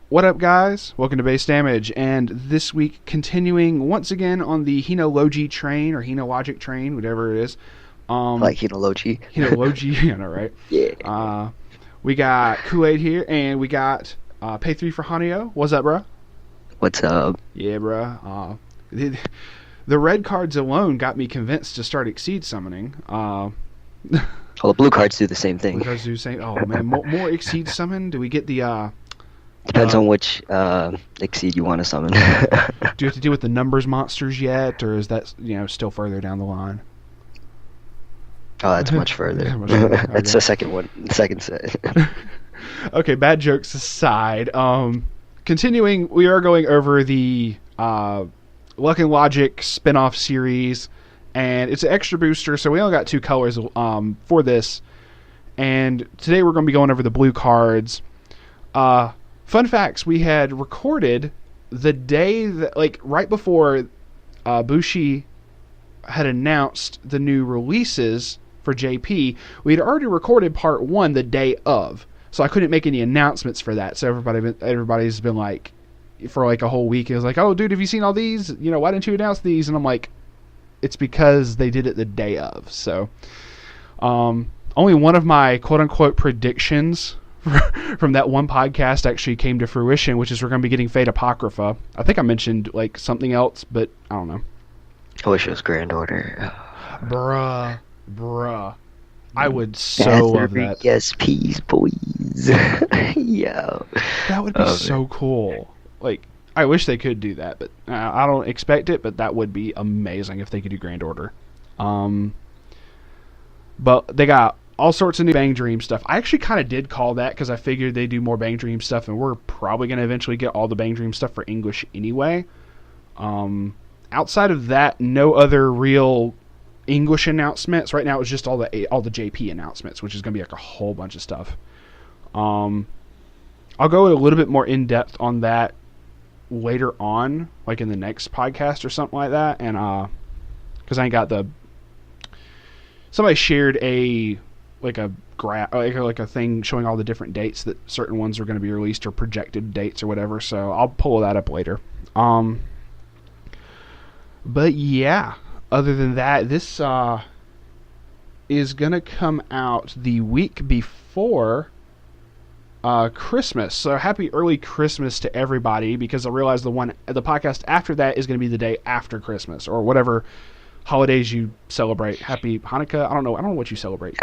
What up, guys? Welcome to Base Damage, and this week continuing once again on the HIna Logic train, or HIna Logic train, whatever it is. Like HIna Logic. HIna Logic, you know, right? Yeah. We got Kool-Aid here, and we got Pay 3 for Hanio. What's up, bro? What's up? Yeah, bro. The red cards alone got me convinced to start Exceed summoning. All the blue cards do the same thing. Blue cards do the same. Oh man, more Exceed summon. Do we get the? Depends on which Exceed you want to summon. Do you have to deal with the numbers monsters yet, or is that still further down the line? Oh, that's much further. That's the second one, the second set. Okay, bad jokes aside. Continuing, we are going over the Luck and Logic spin-off series, and it's an extra booster, so we only got 2 colors for this. And today we're going to be going over the blue cards. Fun facts, we had recorded the day that, right before Bushi had announced the new releases for JP, we had already recorded part 1 the day of. So I couldn't make any announcements for that. So everybody's been like, for a whole week, it was like, oh, dude, have you seen all these? Why didn't you announce these? And I'm like, it's because they did it the day of. So only one of my quote-unquote predictions from that one podcast actually came to fruition, which is we're going to be getting Fate Apocrypha. I think I mentioned something else, but I don't know. I wish it was Grand Order. Bruh. I would so love that. Yes, peas, boys. Yo. That would be so cool. I wish they could do that, but I don't expect it, but that would be amazing if they could do Grand Order. But they got all sorts of new Bang Dream stuff. I actually kind of did call that because I figured they do more Bang Dream stuff, and we're probably going to eventually get all the Bang Dream stuff for English anyway. Outside of that, no other real English announcements. Right now, it's just all the JP announcements, which is going to be a whole bunch of stuff. I'll go a little bit more in depth on that later on, in the next podcast or something like that, and because I ain't got somebody shared a graph, a thing showing all the different dates that certain ones are going to be released, or projected dates or whatever. So I'll pull that up later. But yeah, other than that, this is going to come out the week before Christmas. So happy early Christmas to everybody, because I realize the podcast after that is going to be the day after Christmas, or whatever holidays you celebrate. Happy Hanukkah. I don't know what you celebrate.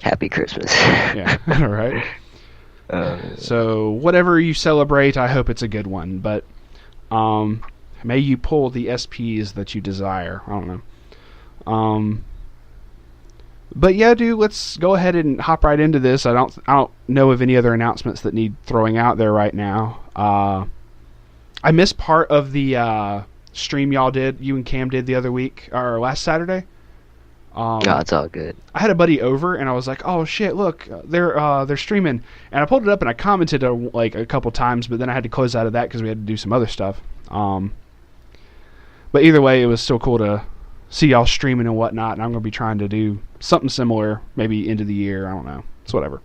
Happy Christmas. Yeah. All right. So whatever you celebrate, I hope it's a good one. But may you pull the SPs that you desire. I don't know. But yeah, dude, let's go ahead and hop right into this. I don't know of any other announcements that need throwing out there right now. I missed part of the stream you and Cam did the other week, or last Saturday. It's all good. I had a buddy over, and I was like, "Oh shit, look, they're streaming." And I pulled it up, and I commented a couple times, but then I had to close out of that because we had to do some other stuff. But either way, it was still cool to see y'all streaming and whatnot. And I'm gonna be trying to do something similar, maybe end of the year. I don't know. It's whatever.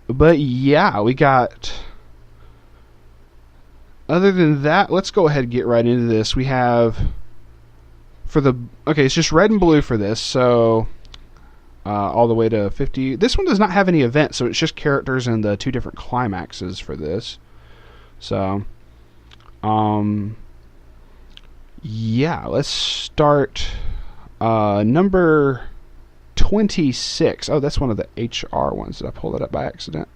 But yeah, we got. Other than that, let's go ahead and get right into this. We have it's just red and blue for this, so all the way to 50. This one does not have any events, so it's just characters and the 2 different climaxes for this. So, yeah, let's start number 26. Oh, that's one of the HR ones. Did I pull that up by accident?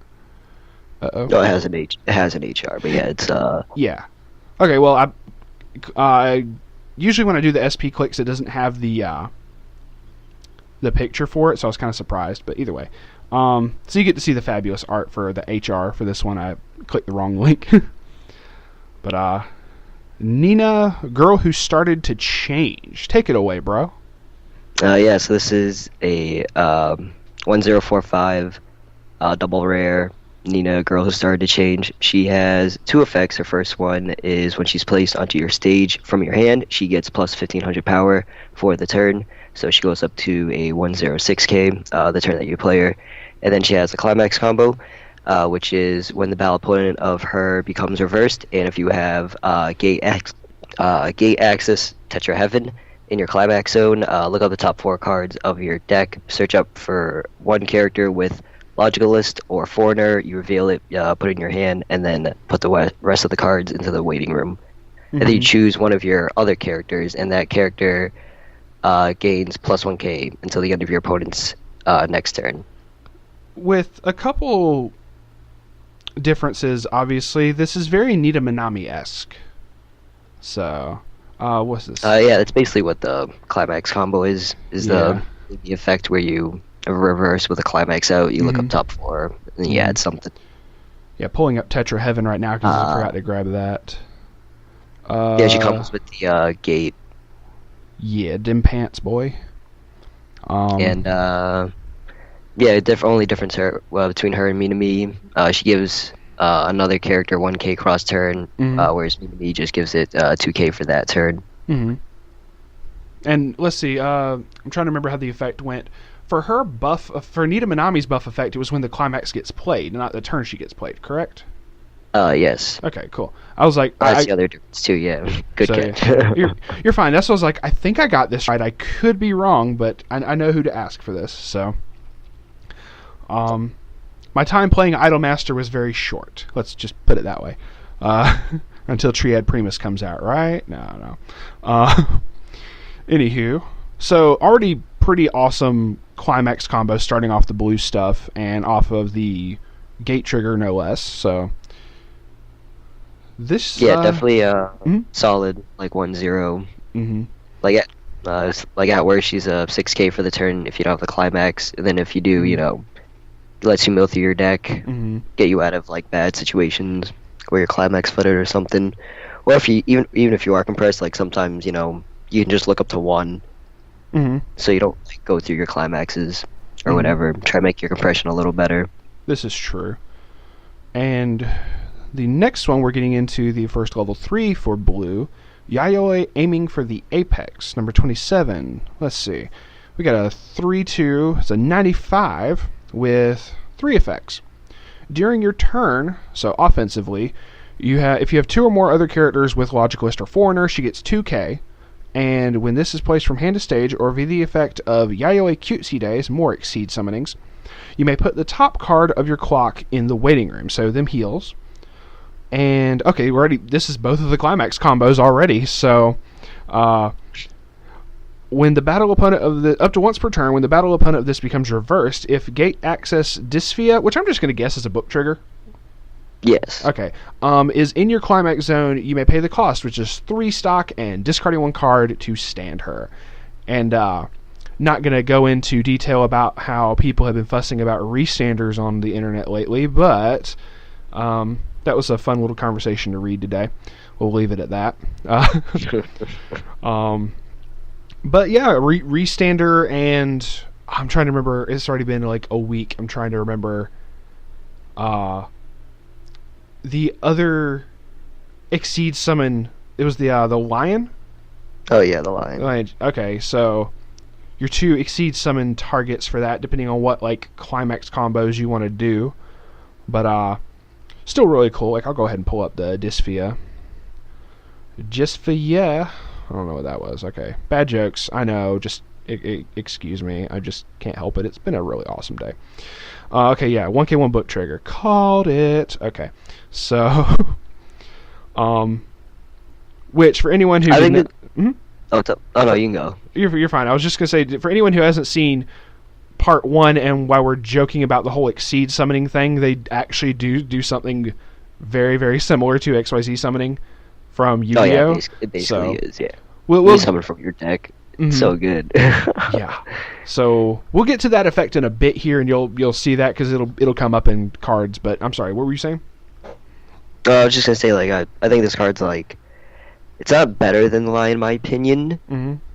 Uh-oh. No, it has an HR, but yeah, it's Yeah. Okay, well, I usually when I do the SP clicks, it doesn't have the picture for it, so I was kind of surprised. But either way, so you get to see the fabulous art for the HR for this one. I clicked the wrong link. But Nina, Girl Who Started to Change. Take it away, bro. Yeah, so this is a 1045 double rare Nina, Girl Who Started to Change. She has 2 effects. Her first one is when she's placed onto your stage from your hand, she gets plus 1500 power for the turn. So she goes up to a 106k the turn that you play her. And then she has the climax combo. which is when the battle opponent of her becomes reversed, and if you have Gate Access Tetra Heaven in your climax zone, look up the top 4 cards of your deck, search up for one character with Logicalist or Foreigner, you reveal it, put it in your hand, and then put the rest of the cards into the waiting room. And then you choose one of your other characters, and that character gains plus 1k until the end of your opponent's next turn. With a couple differences, obviously, this is very Nita Minami-esque. So, what's this? Yeah, that's basically what the climax combo is the effect where you reverse with a climax out, you look up top 4, and then you add something. Yeah, pulling up Tetra Heaven right now because I forgot to grab that. Yeah, she comes with the gate. Yeah, dim pants, boy. And only difference between her and Minami, she gives another character 1k cross turn, whereas Minami just gives it 2k for that turn. Mm-hmm. And let's see, I'm trying to remember how the effect went. For her buff, for Nita Minami's buff effect, it was when the climax gets played, not the turn she gets played, correct? Yes. Okay, cool. I was like... That's the other difference, too, yeah. Good catch. Yeah. You're fine. That's what I was like, I think I got this right. I could be wrong, but I know who to ask for this, so... my time playing Idolmaster was very short. Let's just put it that way. Until Triad Primus comes out, right? No. Anywho, so already pretty awesome climax combo starting off the blue stuff and off of the gate trigger, no less, so... This definitely solid, like 1-0. Like at worst, she's a 6k for the turn if you don't have the climax, and then if you do, it lets you mill through your deck, get you out of like bad situations where you're climax footed or something. Or if you even if you are compressed, like sometimes you can just look up to 1, so you don't like go through your climaxes or whatever. Try to make your compression a little better. This is true. And the next one, we're getting into the first level 3 for blue. Yayoi aiming for the apex, number 27. Let's see. We got a 3/2. It's a 95 with 3 effects. During your turn, so offensively, if you have 2 or more other characters with Logicalist or Foreigner, she gets 2k. And when this is placed from hand to stage, or via the effect of Yayoi Cutesy Days, more exceed summonings, you may put the top card of your clock in the waiting room, so them heals. And okay, this is both of the climax combos already. So, when the battle opponent up to once per turn, when the battle opponent of this becomes reversed, if Gate Access Dysphoria, which I'm just going to guess is a book trigger. Yes. Okay. Is in your climax zone, you may pay the cost, which is 3 stock and discarding 1 card to stand her. And not going to go into detail about how people have been fussing about restanders on the internet lately, but that was a fun little conversation to read today. We'll leave it at that. But yeah, restander, and I'm trying to remember. It's already been like a week. I'm trying to remember the other exceed summon. It was the lion. Oh yeah, the lion. Okay, so your 2 exceed summon targets for that, depending on what like climax combos you want to do. But still really cool. Like, I'll go ahead and pull up the Dysphoria. I don't know what that was. Okay. Bad jokes. I know. Just excuse me. I just can't help it. It's been a really awesome day. Okay, yeah. 1k1 book trigger. Called it. Okay. So, which for anyone who Oh no, you can go. You're fine. I was just going to say, for anyone who hasn't seen part 1, and while we're joking about the whole exceed summoning thing, they actually do something very, very similar to XYZ summoning from Yu-Gi-Oh! Oh, yeah, it basically is, yeah. We'll you summon from your deck. It's so good. Yeah. So we'll get to that effect in a bit here, and you'll see that because it'll come up in cards. But I'm sorry, what were you saying? I was just gonna say, like, I think this card's like, it's not better than the Lion in my opinion,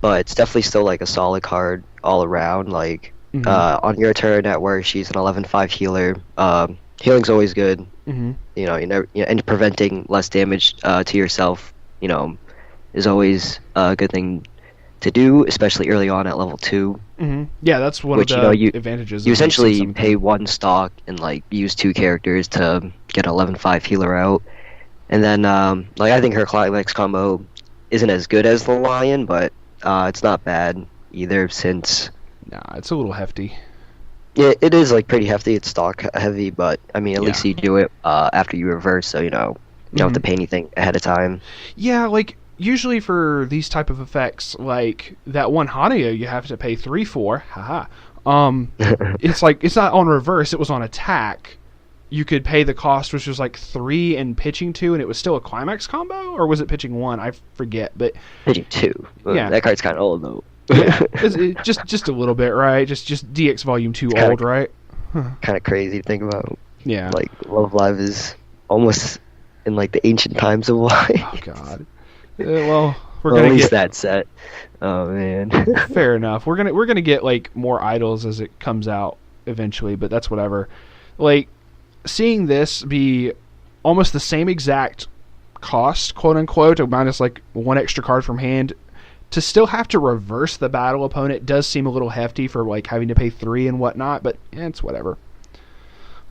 but it's definitely still like a solid card all around. Like, on your turn at work, she's an 11/5 healer. Healing's always good. And preventing less damage to yourself, is always a good thing to do, especially early on at level 2. Yeah, that's one Which, of you know, the advantages. you of mixing essentially some pay one stock and like use 2 characters to get an 11-5 healer out. And then like I think her climax combo isn't as good as the Lion, but it's not bad either since Nah, it's a little hefty. yeah, it is like pretty hefty. It's stock heavy, but I mean at Yeah. least you do it after you reverse, so you know you don't have to pay anything ahead of time. Yeah, like usually for these type of effects, like that one HIna you have to pay 3 for. Haha. It's like it's not on reverse. It was on attack. You could pay the cost, which was like 3 and pitching 2, and it was still a climax combo, or was it pitching 1? I forget, but Pitching 2. Yeah. That card's kind of old though. yeah, just a little bit, right? Just DX Volume 2 kinda- old, right? Kind of crazy to think about. Yeah. Like Love Live is almost in like the ancient times of Y. Oh God. Well, we're Well, at gonna least get that set. Oh man. fair enough. We're gonna get like more idols as it comes out eventually, but that's whatever. Like seeing this be almost the same exact cost, quote unquote, minus like 1 extra card from hand, to still have to reverse the battle opponent does seem a little hefty for like having to pay 3 and whatnot, but it's whatever.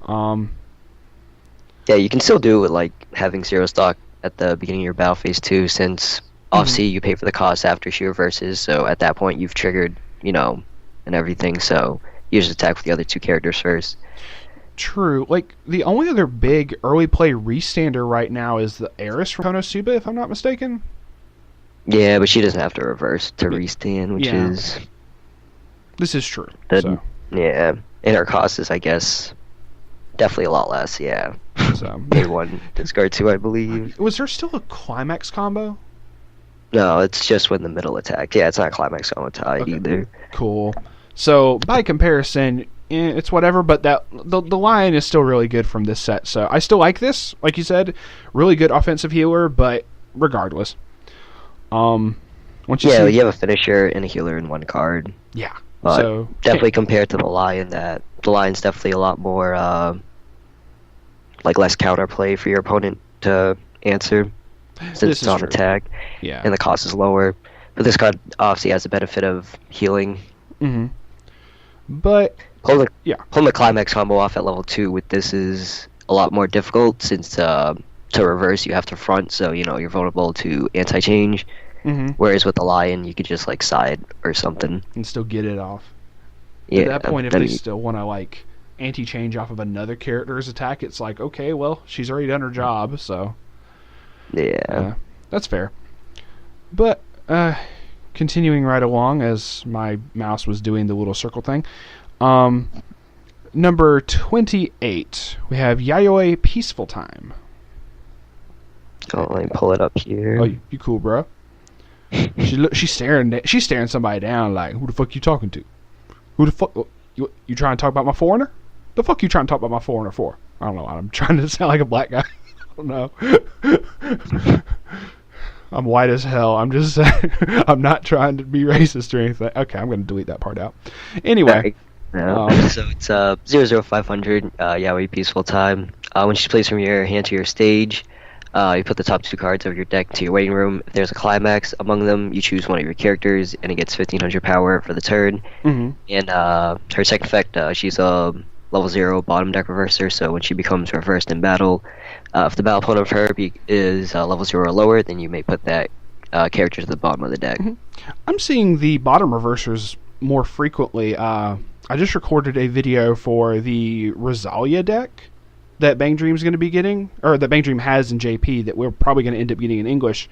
Yeah, you can still do it with like having 0 stock at the beginning of your battle phase too, since off C you pay for the cost after she reverses, so at that point you've triggered, you know, and everything, so you just attack with the other 2 characters first. True. Like the only other big early play restander right now is the Eris from Konosuba, if I'm not mistaken. Yeah, but she doesn't have to reverse to restand, which Yeah. is This is true. the, So, yeah, and her cost is I guess definitely a lot less, yeah. so. Pay 1, discard 2, I believe. Was there still a climax combo? No, it's just when the middle attack. Yeah, it's not climax on tied Okay. either. Cool. So by comparison, it's whatever. But the Lion is still really good from this set. So I still like this. Like you said, really good offensive healer. But regardless, once you Yeah, see, you have a finisher and a healer in 1 card. yeah. But So definitely compared to the Lion, that the Lion's definitely a lot more like less counterplay for your opponent to answer since This it's is on true. attack yeah. and the cost is lower. But this card obviously has the benefit of healing. Mm-hmm. But yeah. Pulling the climax combo off at level 2 with this is a lot more difficult since to reverse you have to front, so you know you're vulnerable to anti-change. Mm-hmm. Whereas with the Lion you could just like side or something. And still get it off. Yeah. At that point, if I they mean, still want to like anti-change off of another character's attack, it's like, okay, well, she's already done her job, so yeah. that's fair. But continuing right along as my mouse was doing the little circle thing, number 28, we have Yayoi Peaceful Time. Oh, let me pull it up here. Oh, you cool, bro? She's staring somebody down like, who the fuck you talking to? Who the fuck you trying to talk about my foreigner? The fuck you trying to talk about my foreigner for? I don't know. I'm trying to sound like a black guy. I don't know. I'm white as hell. I'm just saying. I'm not trying to be racist or anything. Okay, I'm going to delete that part out. Anyway. No. So it's 00500 Yaoi Peaceful Time. When she plays from your hand to your stage, you put the top 2 cards of your deck to your waiting room. If there's a climax among them, you choose one of your characters, and it gets 1500 power for the turn. Mm-hmm. And her second effect, she's a level 0 bottom deck reverser, so when she becomes reversed in battle, if the battle opponent of her is level 0 or lower, then you may put that character to the bottom of the deck. Mm-hmm. I'm seeing the bottom reversers more frequently. I just recorded a video for the Rosalia deck that Bang Dream's going to be getting, or that Bang Dream has in JP, that we're probably going to end up getting in English.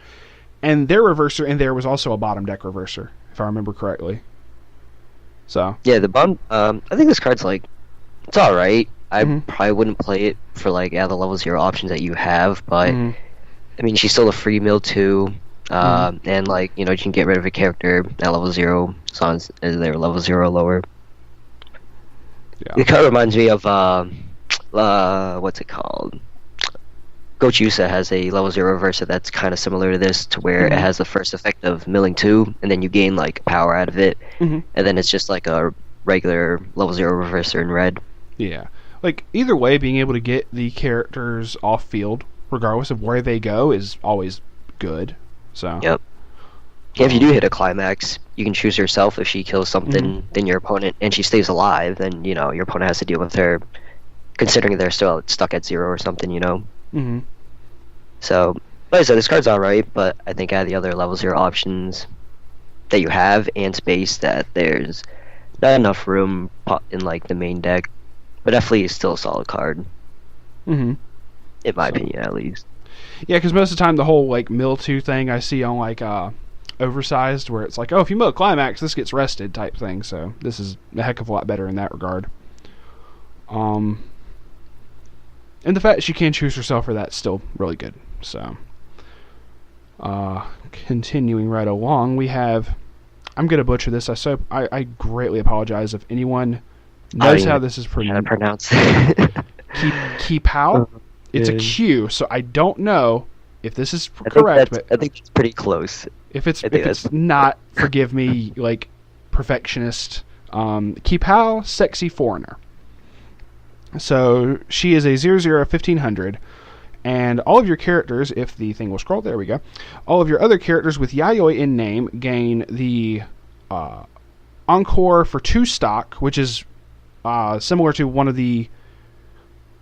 And their reverser in there was also a bottom deck reverser, if I remember correctly. So Yeah, the bottom. I think this card's like, it's all right. I Mhm. probably wouldn't play it for like the level 0 options that you have, but Mhm. I mean she's still a free mill too, and like you know you can get rid of a character at level 0 as long as they're level 0 or lower. yeah, It kind of reminds me of what's it called? Gochusa has a level 0 reverser that's kind of similar to this, to where it has the first effect of milling 2, and then you gain like power out of it, Mhm. and then it's just like a regular level 0 reverser in red. yeah. Like either way, being able to get the characters off field, regardless of where they go, is always good. So Yep. If you do hit a climax, you can choose yourself. If she kills something, then your opponent, and she stays alive, then your opponent has to deal with her, considering they're still stuck at 0 or something. Mm-hmm. So, like I said, this card's alright, but I think at the other levels, there are options that you have and space that there's not enough room in like the main deck, but definitely is still a solid card. Mm-hmm. In my opinion, at least. Yeah, because most of the time the whole like mill 2 thing I see on like oversized, where it's like, oh, if you mill a climax, this gets rested type thing. So this is a heck of a lot better in that regard. And the fact that she can choose herself for that's still really good. So continuing right along, we have, I'm gonna butcher this. I greatly apologize if anyone knows how this is pronounced. Keepao. It's a Q, so I don't know if this is correct. But I think it's pretty close. If it's not, forgive me, like perfectionist. Keepao, sexy foreigner. So she is a 0/0/1500, and all of your characters, if the thing will scroll, there we go. All of your other characters with Yayoi in name gain the Encore for 2 stock, which is similar to one of the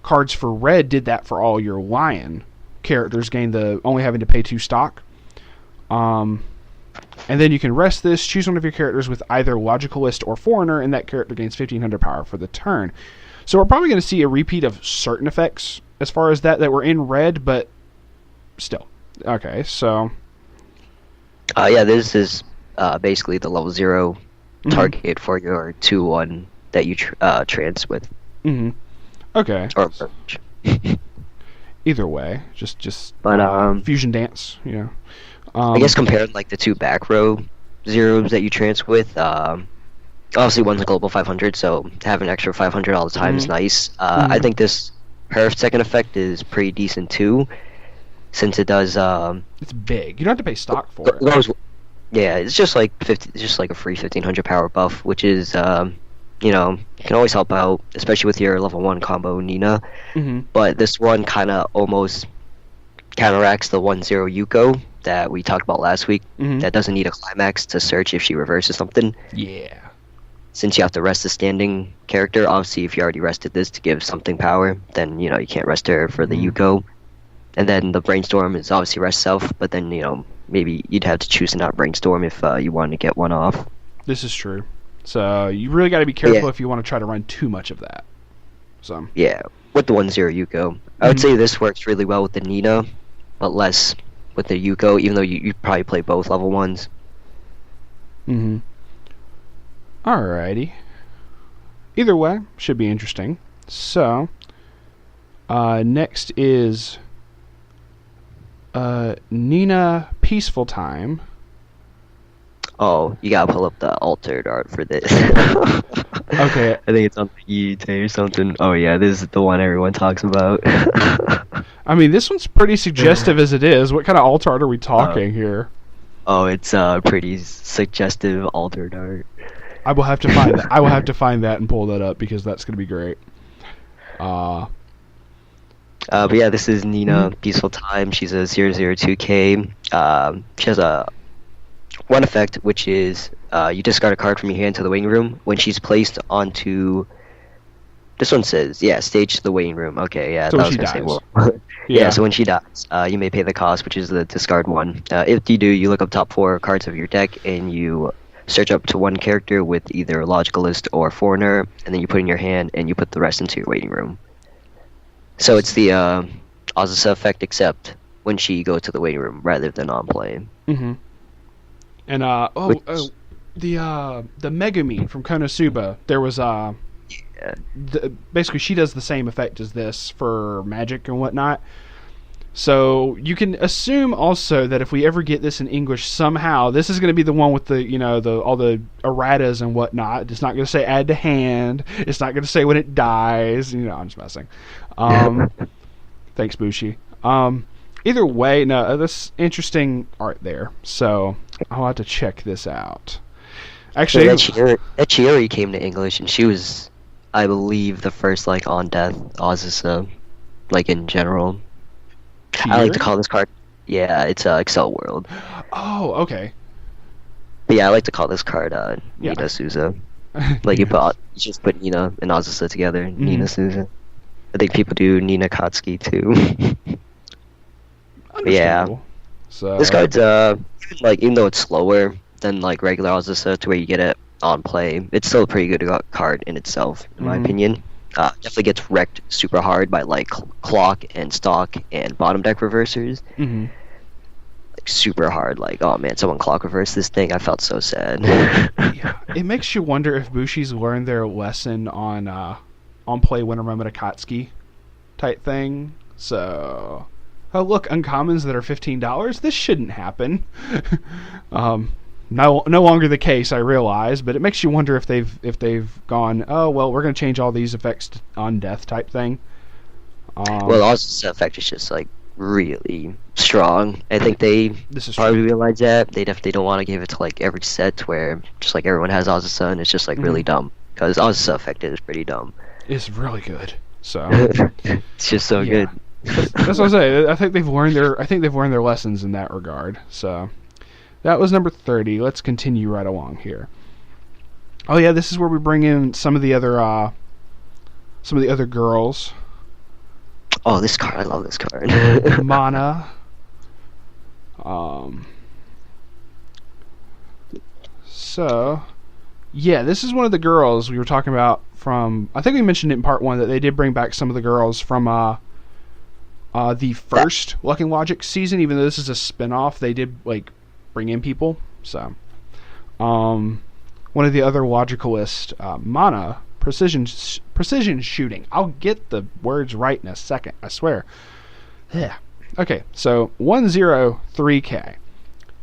cards for red did that for all your lion characters, gain the only having to pay 2 stock. And then you can rest this, choose one of your characters with either Logicalist or Foreigner, and that character gains 1500 power for the turn. So we're probably going to see a repeat of certain effects as far as that were in red, but still. Okay, so... yeah, this is basically the level 0 target for your 2/1 that you trans with. Mm-hmm. Okay. Or merge. Either way, just fusion dance, I guess compared like the 2 back row zeros that you trans with, obviously one's a global 500, so to have an extra 500 all the time is nice. I think her second effect is pretty decent too, since it does. It's big. You don't have to pay stock for it. Yeah, it's just like a free 1500 power buff, which is can always help out, especially with your level 1 combo Nina. But this one kind of almost counteracts the 1/0 Yuko that we talked about last week. That doesn't need a climax to search if she reverses something. Yeah. Since you have to rest the standing character, obviously if you already rested this to give something power, then you can't rest her for the Yuko. And then the brainstorm is obviously rest self, but then maybe you'd have to choose to not brainstorm if you want to get one off. This is true. So you really got to be careful if you want to try to run too much of that. So yeah, with the 1/0 Yuko, I would say this works really well with the Nina, but less with the Yuko. Even though you probably play both level 1s. Alrighty. Either way, should be interesting. So next is Nina Peaceful Time. Oh, you gotta pull up the altered art for this. Okay. I think it's on the Yute or something. Oh yeah, this is the one everyone talks about. I mean, this one's pretty suggestive as it is. What kind of alt art are we talking here? Oh, it's pretty suggestive altered art. I will have to find that. I will have to find that and pull that up because that's going to be great. But yeah, this is Nina Peaceful Time. She's a 0/0/2K. She has a one effect, which is you discard a card from your hand to the waiting room. When she's placed onto... This one says, stage to the waiting room. Okay, yeah, so that was going to say, well... yeah, so when she dies, you may pay the cost, which is the discard 1. If you do, you look up top 4 cards of your deck, and you search up to one character with either Logicalist or Foreigner, and then you put in your hand, and you put the rest into your waiting room. So it's the Azusa effect, except when she goes to the waiting room rather than on play. And the Megumin from Konosuba, there was basically she does the same effect as this for magic and whatnot. So you can assume also that if we ever get this in English somehow, this is going to be the one with the all the erratas and whatnot. It's not going to say add to hand. It's not going to say when it dies. I'm just messing. Thanks, Bushi. Either way, no, that's interesting art there. So I'll have to check this out. Actually, that Chiori came to English, and she was, I believe, the first on death Azusa, in general. Chiori? I like to call this card. Yeah, it's Excel World. Oh, okay. But yeah, I like to call this card Yeah. Nina Souza. Like you just put Nina and Azusa together, Nina Souza. I think people do Nina Katsuki too. But yeah, Understandable. So this card's even though it's slower than like regular Azusa to where you get it on play, it's still a pretty good card in itself, in my opinion. Definitely gets wrecked super hard by like clock and stock and bottom deck reversers. Like super hard. Like, oh man, someone clock reversed this thing. I felt so sad. Yeah, it makes you wonder if Bushi's learned their lesson on play Winter Moment Akatsuki type thing. So, oh look, uncommons that are $15. This shouldn't happen. No longer the case, I realize, but it makes you wonder if they've gone, oh well, we're going to change all these effects on death type thing. Well, also the effect is just like really strong. I think they probably realize that. They definitely don't want to give it to like every set where just like everyone has Azusa and it's just like really dumb. Because Azusa effect is pretty dumb. It's really good. So it's just so good. That's what I'm saying. I think they've learned their lessons in that regard. So that was number 30. Let's continue right along here. Oh yeah, this is where we bring in some of the other girls. Oh, this card! I love this card. Mana. So, yeah, this is one of the girls we were talking about from. I think we mentioned it in part 1 that they did bring back some of the girls from the first Luck and Logic season. Even though this is a spin-off, they did like bring in people. So, one of the other logicalists, Mana. Precision shooting. I'll get the words right in a second, I swear. Yeah. Okay, so 103K.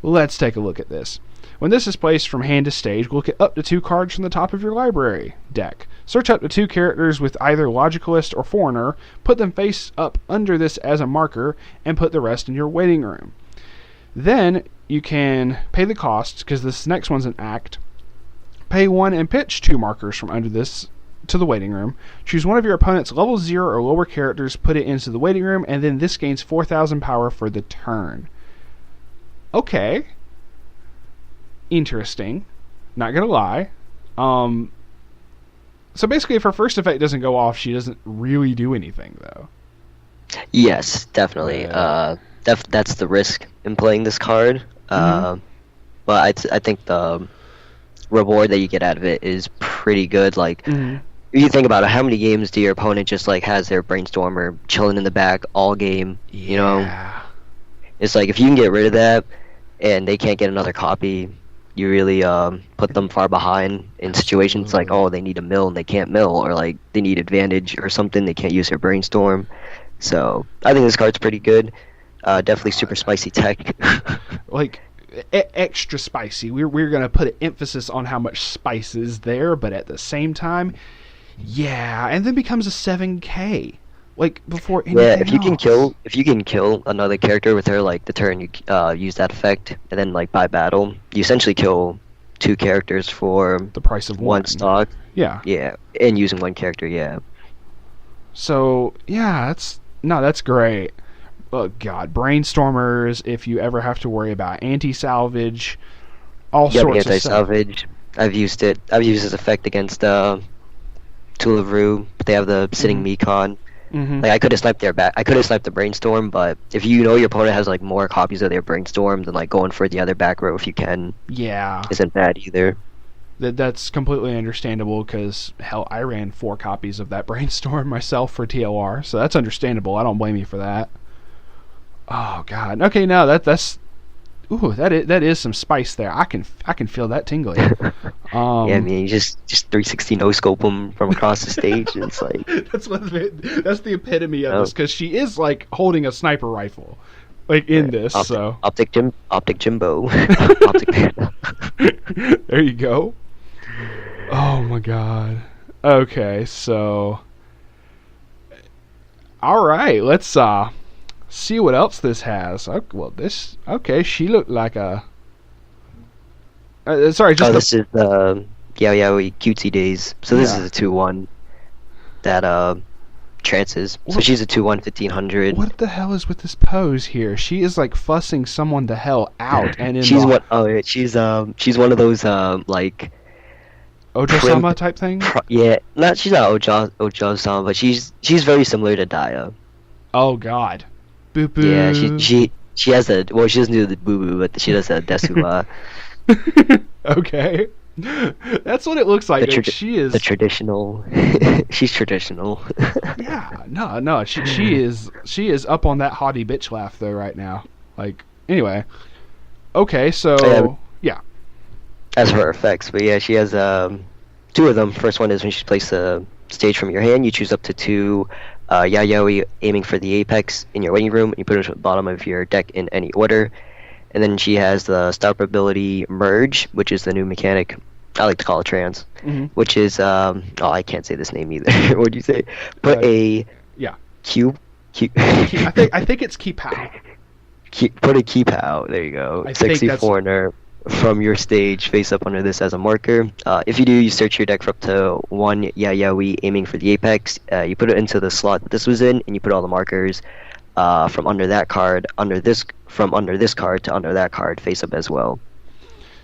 Let's take a look at this. When this is placed from hand to stage, look at up to 2 cards from the top of your library deck. Search up to 2 characters with either Logicalist or Foreigner, put them face up under this as a marker, and put the rest in your waiting room. Then you can pay the costs, because this next one's an act. Pay 1 and pitch 2 markers from under this to the waiting room. Choose one of your opponent's level 0 or lower characters, put it into the waiting room, and then this gains 4,000 power for the turn. Okay. Interesting. Not gonna lie. So basically, if her first effect doesn't go off, she doesn't really do anything, though. Yes, definitely. That's the risk in playing this card. But I think the reward that you get out of it is pretty good. Like, if you think about it, how many games do your opponent just like has their brainstormer chilling in the back all game? You know, it's like if you can get rid of that and they can't get another copy, you really put them far behind in situations like, oh, they need a mill and they can't mill, or like they need advantage or something, they can't use their brainstorm. So I think this card's pretty good. Definitely super spicy tech. Like extra spicy. We're going to put an emphasis on how much spice is there, but at the same time, yeah, and then becomes a 7K. Like before anything if you can kill another character with her, like the turn you use that effect, and then like by battle, you essentially kill 2 characters for the price of 1 stock. Yeah. Yeah, and using 1 character, yeah. So yeah, that's great. Oh god, brainstormers, if you ever have to worry about anti-salvage, all sorts of anti-salvage. I've used it. I've used this effect against Tularu, but they have the sitting Mekon. Like I could have sniped their back. I could have sniped the brainstorm, but if you know your opponent has like more copies of their brainstorm, then like going for the other back row if you can, isn't bad either. That's completely understandable because hell, I ran 4 copies of that brainstorm myself for TLR, so that's understandable. I don't blame you for that. Oh god. Okay, no, that is some spice there. I can feel that tingling. Yeah, I mean, you just 360 no scope them from across the stage. And it's like that's the epitome of this, because she is like holding a sniper rifle, like in this. Optic Jimbo. Optic. There you go. Oh my god. Okay, so all right, let's see what else this has. She looked like a. This is the Yaoi Cutesy Days. So this is a 2-1 that trances. So she's a 2/1 1500. What the hell is with this pose here? She is like fussing someone the hell out, and in she's the what? Oh, yeah, she's one of those like Ojo-sama type thing. Yeah, she's not Ojo-sama, but she's very similar to Daya. Oh God, boo boo. Yeah, she has a she doesn't do the boo boo, but she does a desuwa. Okay, that's what it looks like. She is the traditional. She's traditional. Yeah, no, she is up on that haughty bitch laugh though right now. Like anyway, okay, so yeah. As for her effects, but yeah, she has two of them. First one is when she plays the stage from your hand, you choose up to 2 Yayoi aiming for the apex in your waiting room, and you put it at the bottom of your deck in any order. And then she has the stop ability Merge, which is the new mechanic. I like to call it trans, which is I can't say this name either. What do you say? Put a cube. I think it's Kipao. Put a Kipao. There you go. Sexy foreigner from your stage face up under this as a marker. If you do, you search your deck for up to 1 Yayoi aiming for the apex. You put it into the slot that this was in, and you put all the markers from under that card, from under this card to under that card face up as well.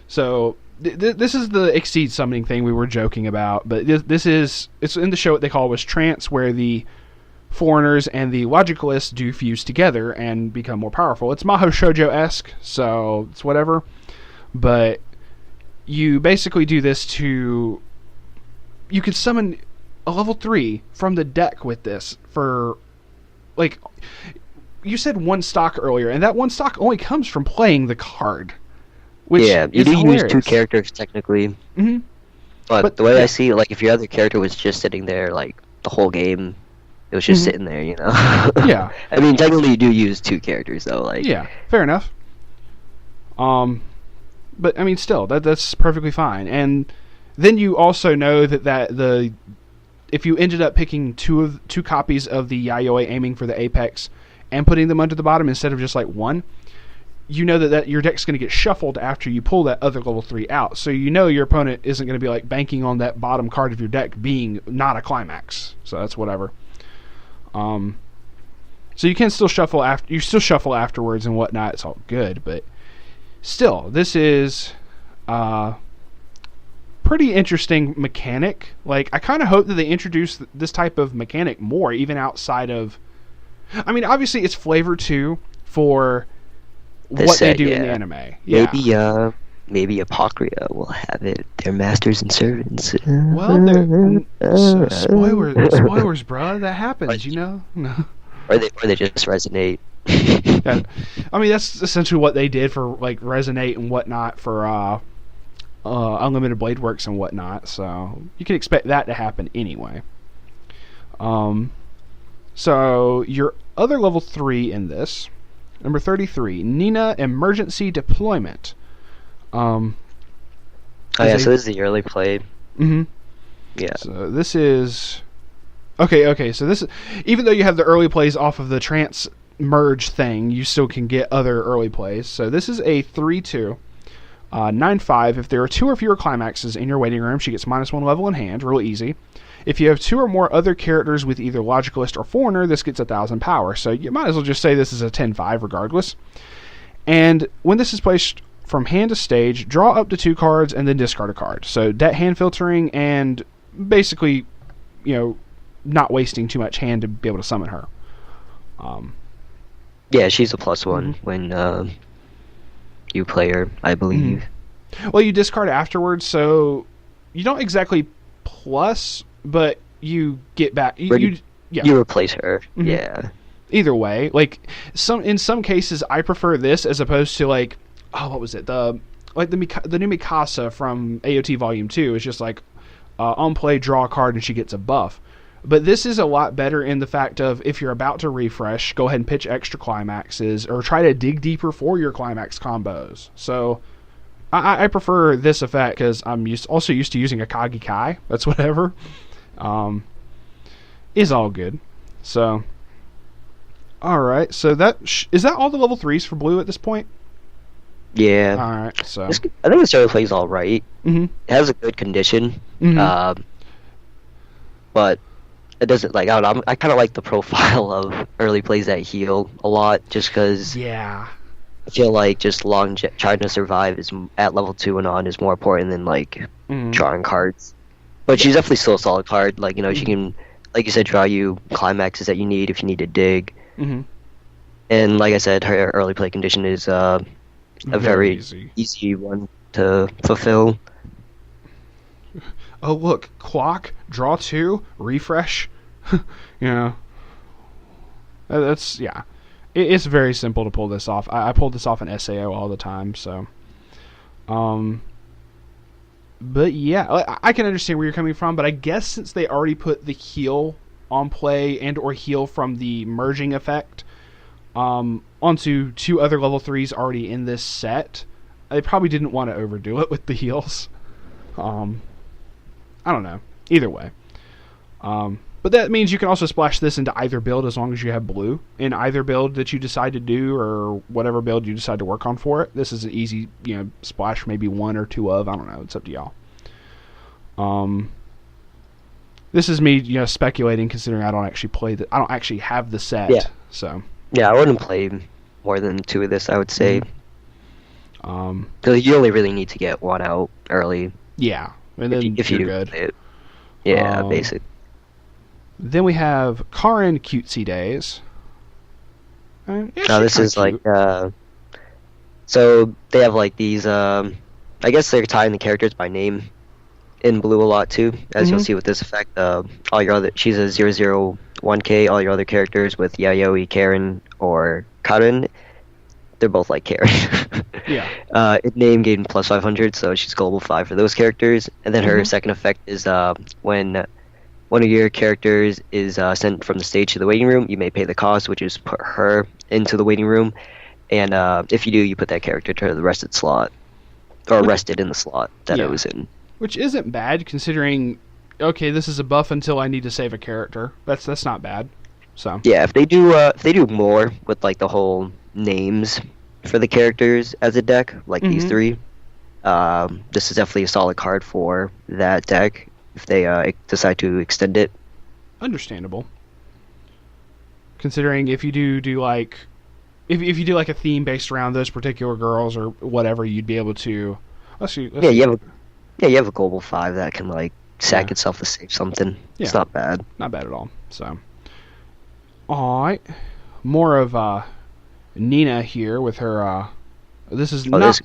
So this is the exceed summoning thing we were joking about, but it's in the show what they call was trance, where the foreigners and the logicalists do fuse together and become more powerful. It's Mahou Shoujo-esque, so it's whatever. But you basically do this you could summon a level 3 from the deck with this for, like, you said 1 stock earlier, and that 1 stock only comes from playing the card. Which yeah, you do use 2 characters technically. Mm-hmm. But the way I see it, like, if your other character was just sitting there, like, the whole game, it was just sitting there, you know? Yeah. I mean, technically you do use 2 characters, though, like... Yeah, fair enough. But, I mean, still, that's perfectly fine. And then you also know that if you ended up picking 2 copies of the Yayoi aiming for the apex and putting them under the bottom instead of just, like, 1... you know that your deck's going to get shuffled after you pull that other level 3 out. So you know your opponent isn't going to be like banking on that bottom card of your deck being not a climax. So that's whatever. So you can still shuffle afterwards and whatnot. It's all good, but still, this is pretty interesting mechanic. Like, I kind of hope that they introduce this type of mechanic more, even outside of... I mean, obviously it's flavor too for what they do in the anime. Yeah. Maybe Apocrypha will have it. They're masters and servants. Well, spoilers, bro. That happens, you know. No. Or they just resonate. Yeah. I mean, that's essentially what they did for like Resonate and whatnot for Unlimited Blade Works and whatnot. So you can expect that to happen anyway. So your other level 3 in this, number 33, HIna Emergency Deployment. So this is the early play. Mm-hmm. Yeah. So this is... Okay, so this is... Even though you have the early plays off of the trance merge thing, you still can get other early plays. So this is a 3/2. 9/5. If there are 2 or fewer climaxes in your waiting room, she gets -1 level in hand. Real easy. If you have 2 or more other characters with either Logicalist or Foreigner, this gets 1,000 power. So you might as well just say this is a 10/5 regardless. And when this is placed from hand to stage, draw up to 2 cards and then discard a card. So debt hand filtering and basically, not wasting too much hand to be able to summon her. Yeah, she's a +1 when you play her, I believe. Mm-hmm. Well, you discard afterwards, so you don't exactly plus, but you get back. You replace her. Mm-hmm. Yeah. Either way, like in some cases, I prefer this as opposed to like, what was it? The new Mikasa from AOT Volume 2 is just like on play, draw a card, and she gets a buff. But this is a lot better in the fact of if you're about to refresh, go ahead and pitch extra climaxes or try to dig deeper for your climax combos. So I prefer this effect because I'm also used to using a Kagi Kai. That's whatever. Is all good. So, all right. So is that all the level 3s for blue at this point? Yeah. All right. So I think this early plays all right. Mm-hmm. It has a good condition. Mm-hmm. But it doesn't like I don't know. I kind of like the profile of early plays that heal a lot, just because Yeah. I feel like just trying to survive is at level 2 and on is more important than like Mm-hmm. drawing cards. But she's definitely still a solid card. Like she Mm-hmm. can, like you said, draw you climaxes that you need if you need to dig. Mm-hmm. And like I said, her early play condition is a Very very easy. easy one to fulfill. Oh, look, clock, draw 2, refresh. you know, that's, yeah. It's very simple to pull this off. I pulled this off in SAO all the time, so. Um, but yeah, I can understand where you're coming from, but I guess since they already put the heal on play and or heal from the merging effect onto 2 other level 3s already in this set, they probably didn't want to overdo it with the heals. I don't know. Either way. But that means you can also splash this into either build as long as you have blue. In either build that you decide to do or whatever build you decide to work on for it. This is an easy, splash maybe 1 or 2 of. I don't know. It's up to y'all. This is me, speculating considering I don't actually I don't actually have the set. Yeah. So. Yeah, I wouldn't play more than 2 of this, I would say. Mm-hmm. Because you only really need to get 1 out early. Yeah. And then if you're you good. Play it. Yeah, basically. Then we have Karin Cutesy Days. Yeah, this is cute. So they have like these, I guess they're tying the characters by name in blue a lot too, as you'll see with this effect. All your other, she's a 001K, all your other characters with Yayoi, Karen, or Karen, they're both like Karen. Yeah. Name gained plus 500, so she's global 5 for those characters. And then her second effect is when one of your characters is sent from the stage to the waiting room, you may pay the cost, which is put her into the waiting room. And if you do, you put that character to the rested slot, or rested in the slot that it was in. Which isn't bad, considering, okay, this is a buff until I need to save a character. That's not bad. So yeah, if they do more with like the whole names for the characters as a deck, like these 3, this is definitely a solid card for that deck if they decide to extend it. Understandable. Considering if you do like, if you do like a theme based around those particular girls or whatever, you'd be able to. You have a global 5 that can like sack itself to save something. Yeah. It's not bad. Not bad at all. So, alright, more of Nina here with her. This is not. This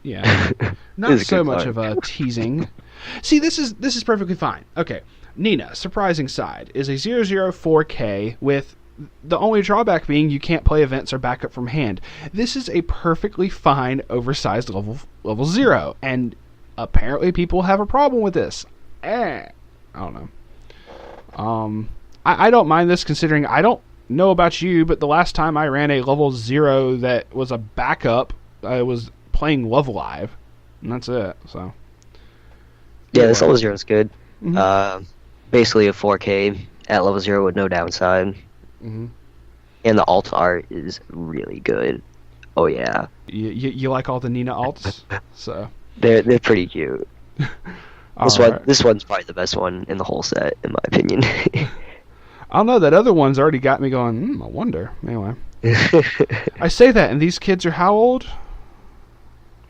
Yeah, not so much of a teasing. See, this is perfectly fine. Okay, Nina, surprising side, is a 004K with the only drawback being you can't play events or backup from hand. This is a perfectly fine oversized level 0, and apparently people have a problem with this. I don't know. I don't mind this considering I don't know about you, but the last time I ran a level 0 that was a backup, I was playing Love Live, and that's it. So yeah, this level 0 is good. Basically a 4K at level 0 with no downside. And the alt art is really good. Oh yeah. You like all the Nina alts? So they're pretty cute. This one's probably the best one in the whole set, in my opinion. I don't know, that other one's already got me going, I wonder. Anyway. I say that, and these kids are how old?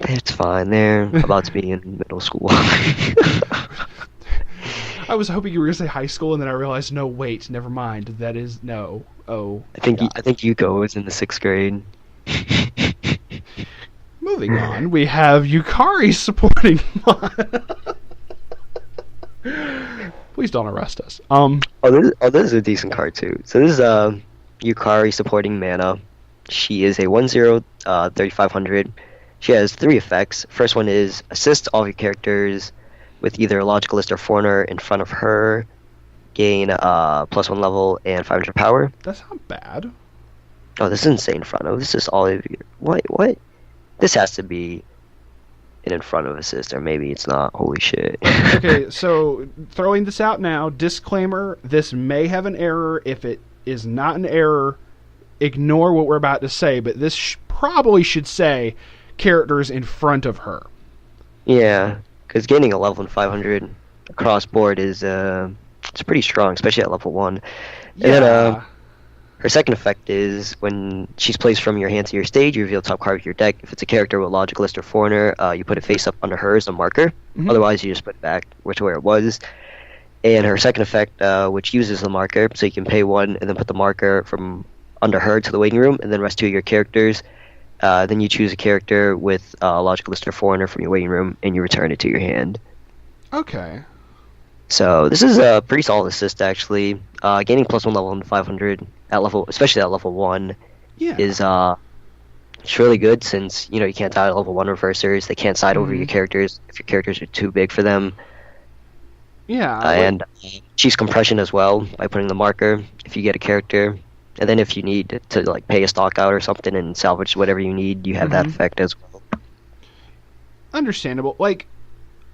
It's fine. They're about to be in middle school. I was hoping you were going to say high school, and then I realized, no, wait, never mind. That is, no. Oh, I think Yuko is in the 6th grade. Moving on, we have Yukari supporting Please don't arrest us. This is a decent card too. So this is Yukari supporting mana. She is a 1/0, 3500. She has 3 effects. First one is assist all of your characters with either a Logicalist or Foreigner in front of her. Gain +1 level and 500 power. That's not bad. Oh, this isn't say in front of. This is all of you. What? This has to be an in front of assist, or maybe it's not. Holy shit. Okay, so throwing this out now, disclaimer, this may have an error. If it is not an error, ignore what we're about to say, but this probably should say characters in front of her. Yeah, because gaining a level in 500 across board is It's pretty strong, especially at level 1. And then Yeah. her second effect is when she's placed from your hand to your stage, you reveal top card of your deck. If it's a character with Logic List or Foreigner, you put it face up under her as a marker. Mhm. Otherwise, you just put it back to where it was. And her second effect, which uses the marker, so you can pay 1 and then put the marker from under her to the waiting room, and then rest 2 of your characters. Then you choose a character with Logic List or Foreigner from your waiting room, and you return it to your hand. Okay. So this is a pretty solid assist, actually. Gaining +1 level in 500 at level, especially at level 1, Yeah. is it's really good since you can't die at level 1 reversers. They can't side over your characters if your characters are too big for them. Yeah. And cheese compression as well by putting the marker if you get a character. And then if you need to like pay a stock out or something and salvage whatever you need, you have that effect as well. Understandable. Like,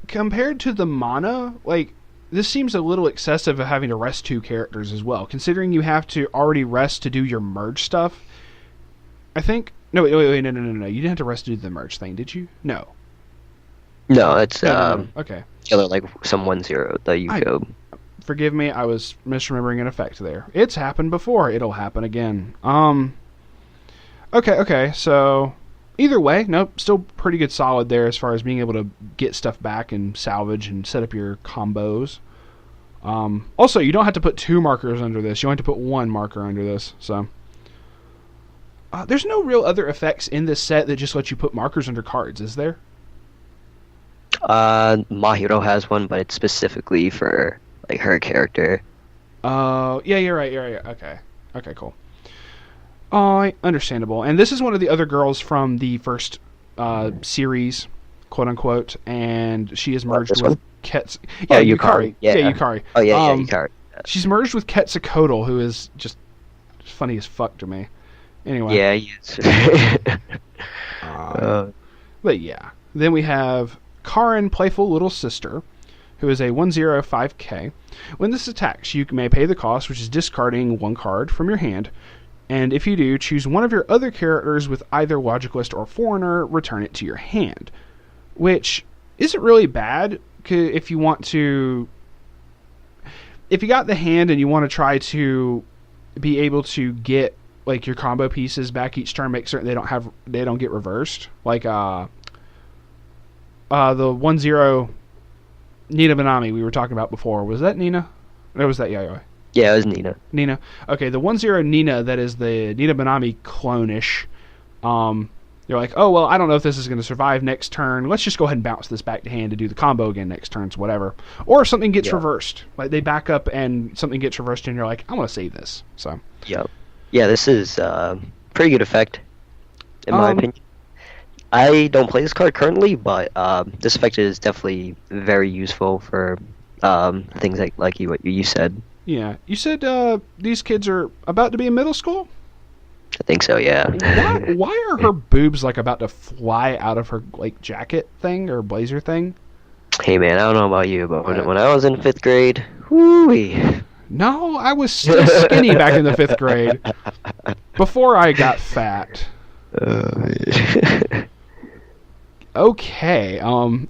compared to the mana, like, this seems a little excessive of having to rest 2 characters as well, considering you have to already rest to do your merge stuff. I think... No, wait, no. You didn't have to rest to do the merge thing, did you? No. No, it's No. Okay. killer like some 1-0 that you go. Forgive me, I was misremembering an effect there. It's happened before. It'll happen again. Okay, so... Either way, nope, still pretty good solid there as far as being able to get stuff back and salvage and set up your combos. Also, you don't have to put 2 markers under this. You only have to put 1 marker under this. So, there's no real other effects in this set that just let you put markers under cards, is there? Mahiro has one, but it's specifically for like her character. Yeah, you're right. Okay, cool. Understandable. And this is one of the other girls from the first series, quote unquote, and she is merged with Kets. Yeah, Yukari. Yeah, Yukari. Oh yeah, Yukari. She's merged with Quetzalcoatl, who is just funny as fuck to me. Anyway. Yeah, he is. But yeah. Then we have Karin, Playful Little Sister, who is a 1/0/5K. When this attacks, you may pay the cost, which is discarding 1 card from your hand. And if you do, choose one of your other characters with either Logic List or Foreigner, return it to your hand. Which isn't really bad if you want to... If you got the hand and you want to try to be able to get like your combo pieces back each turn, make certain they don't get reversed. Like the 1/0 Nina Banami we were talking about before. Was that Nina? Or was that Yayoi? Yeah, it was Nina. Nina. Okay, the 1/0 Nina, that is the Nina Banami clone-ish. You're like, oh, well, I don't know if this is going to survive next turn. Let's just go ahead and bounce this back to hand to do the combo again next turn, so whatever. Or something gets reversed. Like, they back up and something gets reversed and you're like, I want to save this. So. Yep. Yeah, this is pretty good effect, in my opinion. I don't play this card currently, but this effect is definitely very useful for things like what you said. Yeah. You said these kids are about to be in middle school? I think so, yeah. Why are her boobs like about to fly out of her like jacket thing or blazer thing? Hey man, I don't know about you, but when I was in 5th grade, whoo-wee. No, I was still skinny back in the 5th grade. Before I got fat. Okay.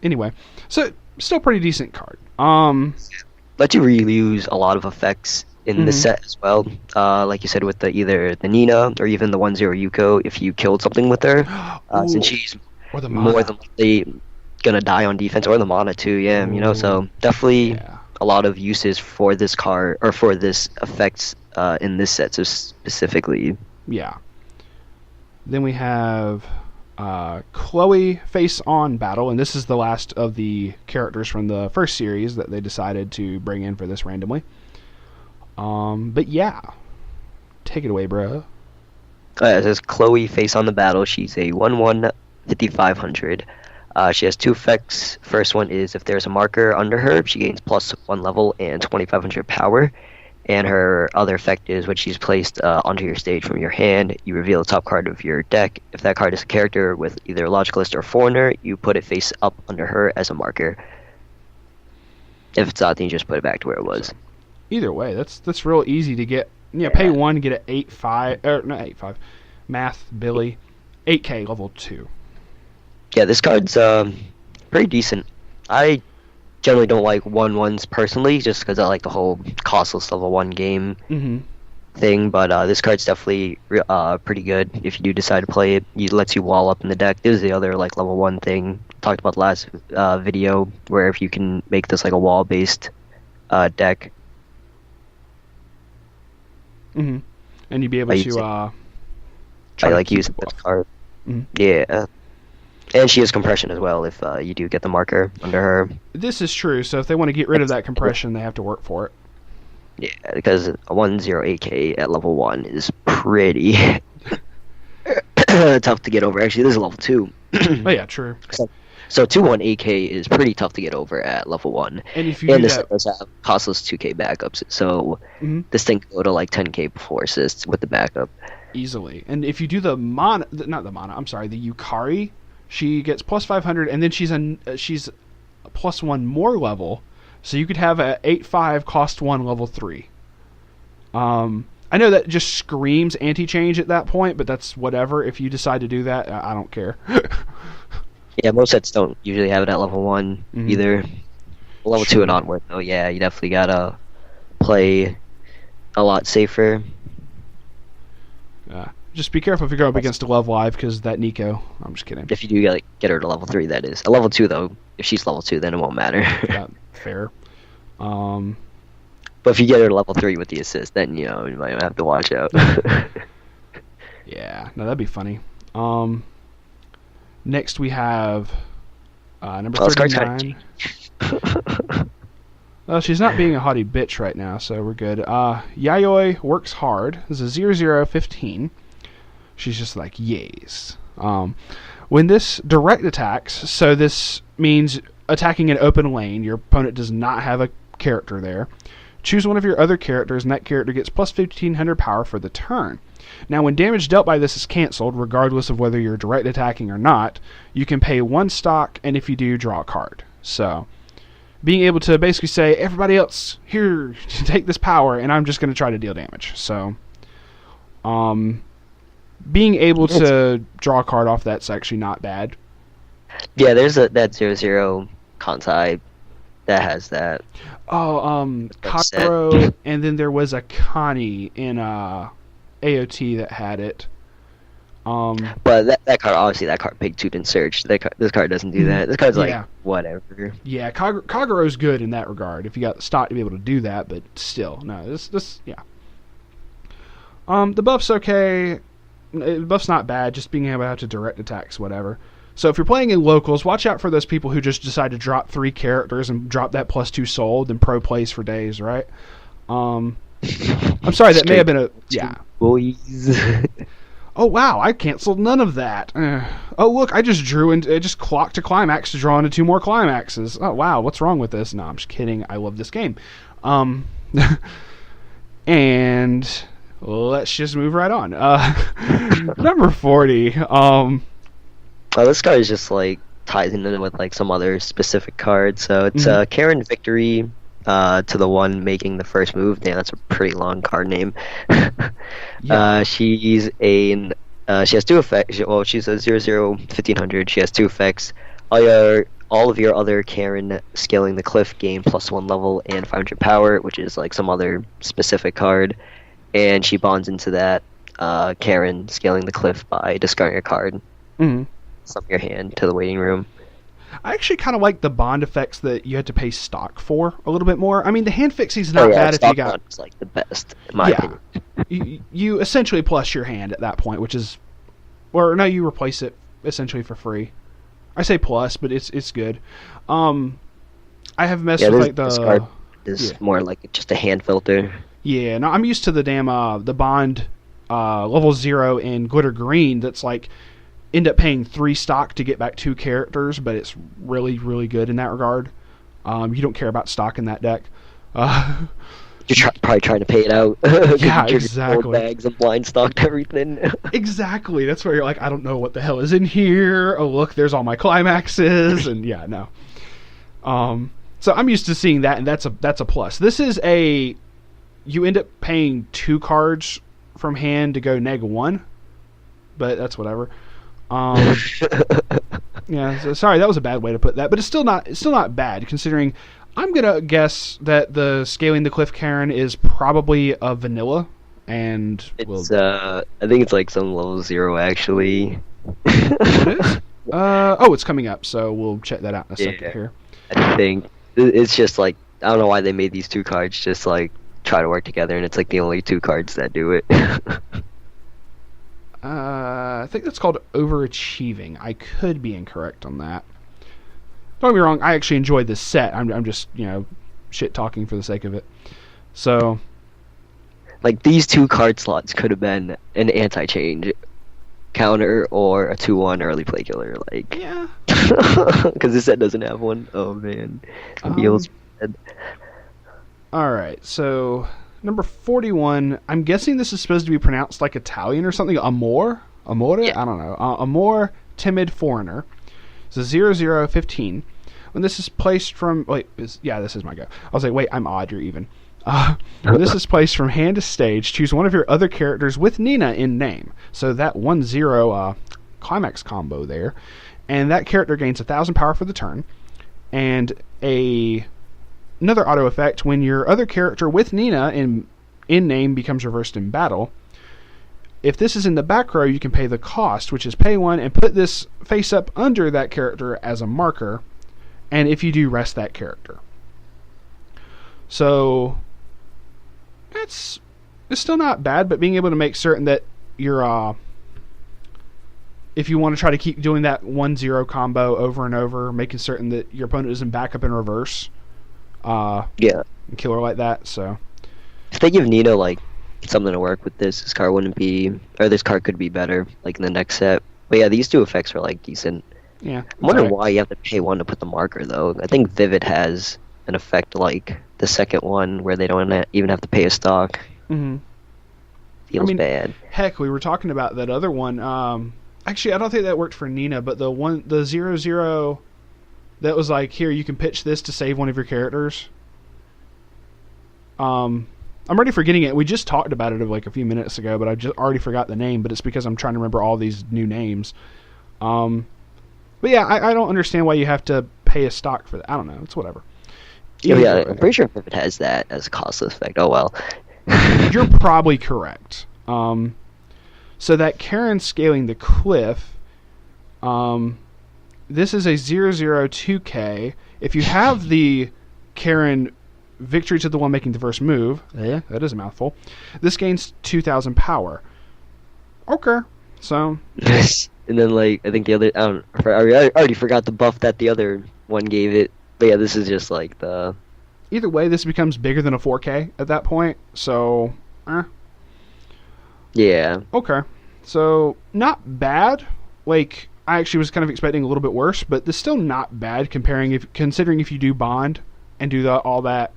Anyway, so still pretty decent card. Let you reuse a lot of effects in the set as well. Like you said, with either the Nina or even the 1/0 Yuko, if you killed something with her, since she's more than likely gonna die on defense, or the mana too. Yeah, so definitely a lot of uses for this card or for this effects in this set specifically. Yeah. Then we have Chloe Face On Battle, and this is the last of the characters from the first series that they decided to bring in for this randomly. But yeah, take it away, bro. It says Chloe Face On the Battle. She's a 1/1 5500. She has 2 effects. First one is if there's a marker under her, she gains +1 level and 2500 power. And her other effect is when she's placed onto your stage from your hand, you reveal the top card of your deck. If that card is a character with either Logic List or Foreigner, you put it face up under her as a marker. If it's not, then you just put it back to where it was. Either way, that's real easy to get. Pay 1, get an 8/5, or not 8/5. Math, Billy, 8K level 2. Yeah, this card's pretty decent. I generally don't like 1/1s personally, just because I like the whole costless level 1 game Mm-hmm. thing. But this card's definitely pretty good if you do decide to play it. It lets you wall up in the deck. This is the other like level 1 thing talked about last video, where if you can make this like a wall based deck. Mm-hmm. And you'd be able to I keep like using people this off. card. Mm-hmm. Yeah. And she has compression as well if you do get the marker under her. This is true. So if they want to get rid of that compression, they have to work for it. Yeah, because a 108k at level 1 is pretty tough to get over. Actually, this is level 2. Oh yeah, true. So 218k is pretty tough to get over at level 1. And if you And do this that, does have costless 2k backups, so Mhm. this thing can go to like 10k before assists with the backup. easily. And if you do the Yukari, she gets plus 500, and then she's a plus 1 more level, so you could have a 8/5 cost 1 level 3. I know that just screams anti-change at that point, but that's whatever. If you decide to do that, I don't care. Yeah, most sets don't usually have it at level 1 Mhm. either. Level 2 and onward, though, yeah, you definitely gotta play a lot safer. Just be careful if you're going up against a Love Live, because that Nico. I'm just kidding. If you do get her to level 3, that is. A level 2, though, if she's level 2, then it won't matter. Yeah, fair. But if you get her to level 3 with the assist, then, you might have to watch out. Yeah, no, that'd be funny. Next we have number Well, this card's 39. Well, she's not being a haughty bitch right now, so we're good. Yayoi works hard. This is 0015. She's just like, yes. When this direct attacks, so this means attacking an open lane, your opponent does not have a character there. Choose one of your other characters, and that character gets plus 1500 power for the turn. Now, when damage dealt by this is cancelled, regardless of whether you're direct attacking or not, you can pay 1 stock, and if you do, draw a card. So, being able to basically say, everybody else, here, take this power, and I'm just going to try to deal damage. So, being able to draw a card off that's actually not bad. Yeah, there's that 0/0 Kantai that has that. Oh, That's it. Kakuro, and then there was a Connie in AOT that had it. But that card, obviously, that card paid Tooth and Search. This card doesn't do that. This card's like, Yeah. whatever. Yeah, Kaguro's good in that regard, if you got the stock to be able to do that, but still, no, this, yeah. The buff's okay. The buff's not bad, just being able to have to direct attacks, whatever. So if you're playing in locals, watch out for those people who just decide to drop 3 characters and drop that plus 2 soul, then pro plays for days, right? I'm sorry, that may have been a... Yeah. Boys. Oh, wow, I canceled none of that. Oh, look, I just drew and I just clocked a climax to draw into 2 more climaxes. Oh, wow, what's wrong with this? No, I'm just kidding. I love this game. And let's just move right on. Number 40. Oh, this card is just like ties in with like some other specific card. So it's Karen Victory to the one making the first move. Damn, that's a pretty long card name. Yeah. She has 2 effects. Well, she's a 0/0/1500. She has 2 effects. All of your other Karen scaling the cliff gain +1 level and 500 power, which is like some other specific card. And she bonds into that Karen scaling the cliff by discarding a card Mm-hmm. from your hand to the waiting room. I actually kind of like the bond effects that you had to pay stock for a little bit more. I mean, the hand fixing's not bad if you got... It's like the best, in my opinion. You essentially plus your hand at that point, which is... Or, no, you replace it essentially for free. I say plus, but it's good. I have messed with like this the... card is more like just a hand filter. Yeah, no, I'm used to the damn the bond level 0 in glitter green that's like end up paying 3 stock to get back 2 characters, but it's really, really good in that regard. You don't care about stock in that deck. You're probably trying to pay it out. Yeah, You're exactly. gold bags and blind stocked everything. Exactly. That's where you're like, I don't know what the hell is in here. Oh, look, there's all my climaxes, and yeah, no. So I'm used to seeing that, and that's a plus. This is a... You end up paying 2 cards from hand to go -1, but that's whatever. Yeah, so, sorry, that was a bad way to put that, but it's still not bad considering. I'm gonna guess that the scaling the cliff Karen is probably a vanilla, and It's I think it's like some level 0 actually. it is. Oh, it's coming up, so we'll check that out in a second here. I think it's just like I don't know why they made these two cards just like try to work together, and it's like the only two cards that do it. I think that's called overachieving. I could be incorrect on that. Don't get me wrong, I actually enjoyed this set. I'm just, shit talking for the sake of it. So, like these two card slots could have been an anti-change counter or a 2/1 early play killer. Like, yeah. Because this set doesn't have one. Oh man, feels bad. All right, so number 41. I'm guessing this is supposed to be pronounced like Italian or something. Amore? Yeah. I don't know. Amore, timid foreigner. It's a 0015. When this is placed from... this is my go. I was like, wait, I'm odd, you're even. When this is placed from hand to stage, choose one of your other characters with Nina in name. So that 1-0 climax combo there. And that character gains 1,000 power for the turn. And another auto effect, when your other character with Nina in name becomes reversed in battle, if this is in the back row, you can pay the cost, which is pay 1, and put this face up under that character as a marker, and if you do, rest that character. So it's still not bad, but being able to make certain that you're if you want to try to keep doing that 1-0 combo over and over, making certain that your opponent isn't back up in reverse. And kill her like that. So if they give Nina like something to work with, this card wouldn't be, or this card could be better like in the next set. But yeah, these two effects are like decent. Yeah, I'm wondering why you have to pay 1 to put the marker though. I think Vivid has an effect like the second one where they don't even have to pay a stock. Mm-hmm. Feels bad. Heck, we were talking about that other one. Actually, I don't think that worked for Nina, but the 0-0 that was like, here, you can pitch this to save one of your characters. I'm already forgetting it. We just talked about it like a few minutes ago, but I just already forgot the name, but it's because I'm trying to remember all these new names. But yeah, I don't understand why you have to pay a stock for that. I don't know. It's whatever. I'm pretty sure Vivid has that as a costless effect. Oh well. You're probably correct. So that Karen scaling the cliff, this is a 002K. If you have the Karen victory to the one making the first move, that is a mouthful, this gains 2,000 power. Okay, so... And then, like, I think the other... I already forgot the buff that the other one gave it. But yeah, this is just like the... Either way, this becomes bigger than a 4K at that point, so... Yeah. Okay. So, not bad. Like, I actually was kind of expecting a little bit worse, but this still not bad considering if you do bond and do all that,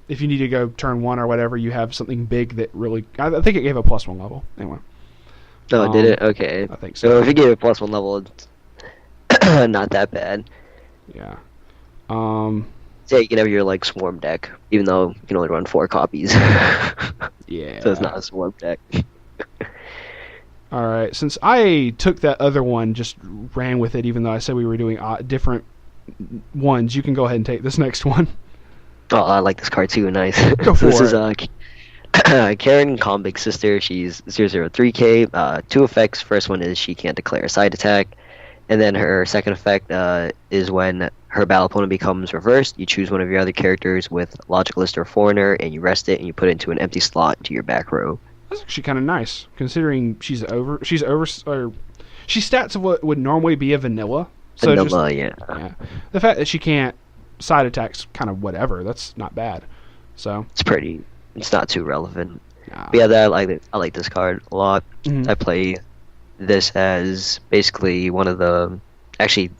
if you need to go turn 1 or whatever, you have something big that really... I think it gave a +1 level. Anyway. Oh, did it? Okay. I think so. So if you gave it +1 level, it's not that bad. Yeah. So you can have your like swarm deck, even though you can only run 4 copies. Yeah. So it's not a swarm deck. All right. Since I took that other one, just ran with it, even though I said we were doing different ones, you can go ahead and take this next one. Oh, I like this card too. Nice. Go for this it. is Karen, Combig's sister. She's 003K. 2 effects. First one is she can't declare a side attack. And then her second effect is when her battle opponent becomes reversed, you choose one of your other characters with Logicalist or Foreigner, and you rest it, and you put it into an empty slot into your back row. That's actually kind of nice, considering she stats of what would normally be a vanilla. So Vanilla, yeah. The fact that she can't side attacks, kind of whatever. That's not bad. So it's not too relevant. But yeah, I like this card a lot. Mm-hmm. I play this as basically one of the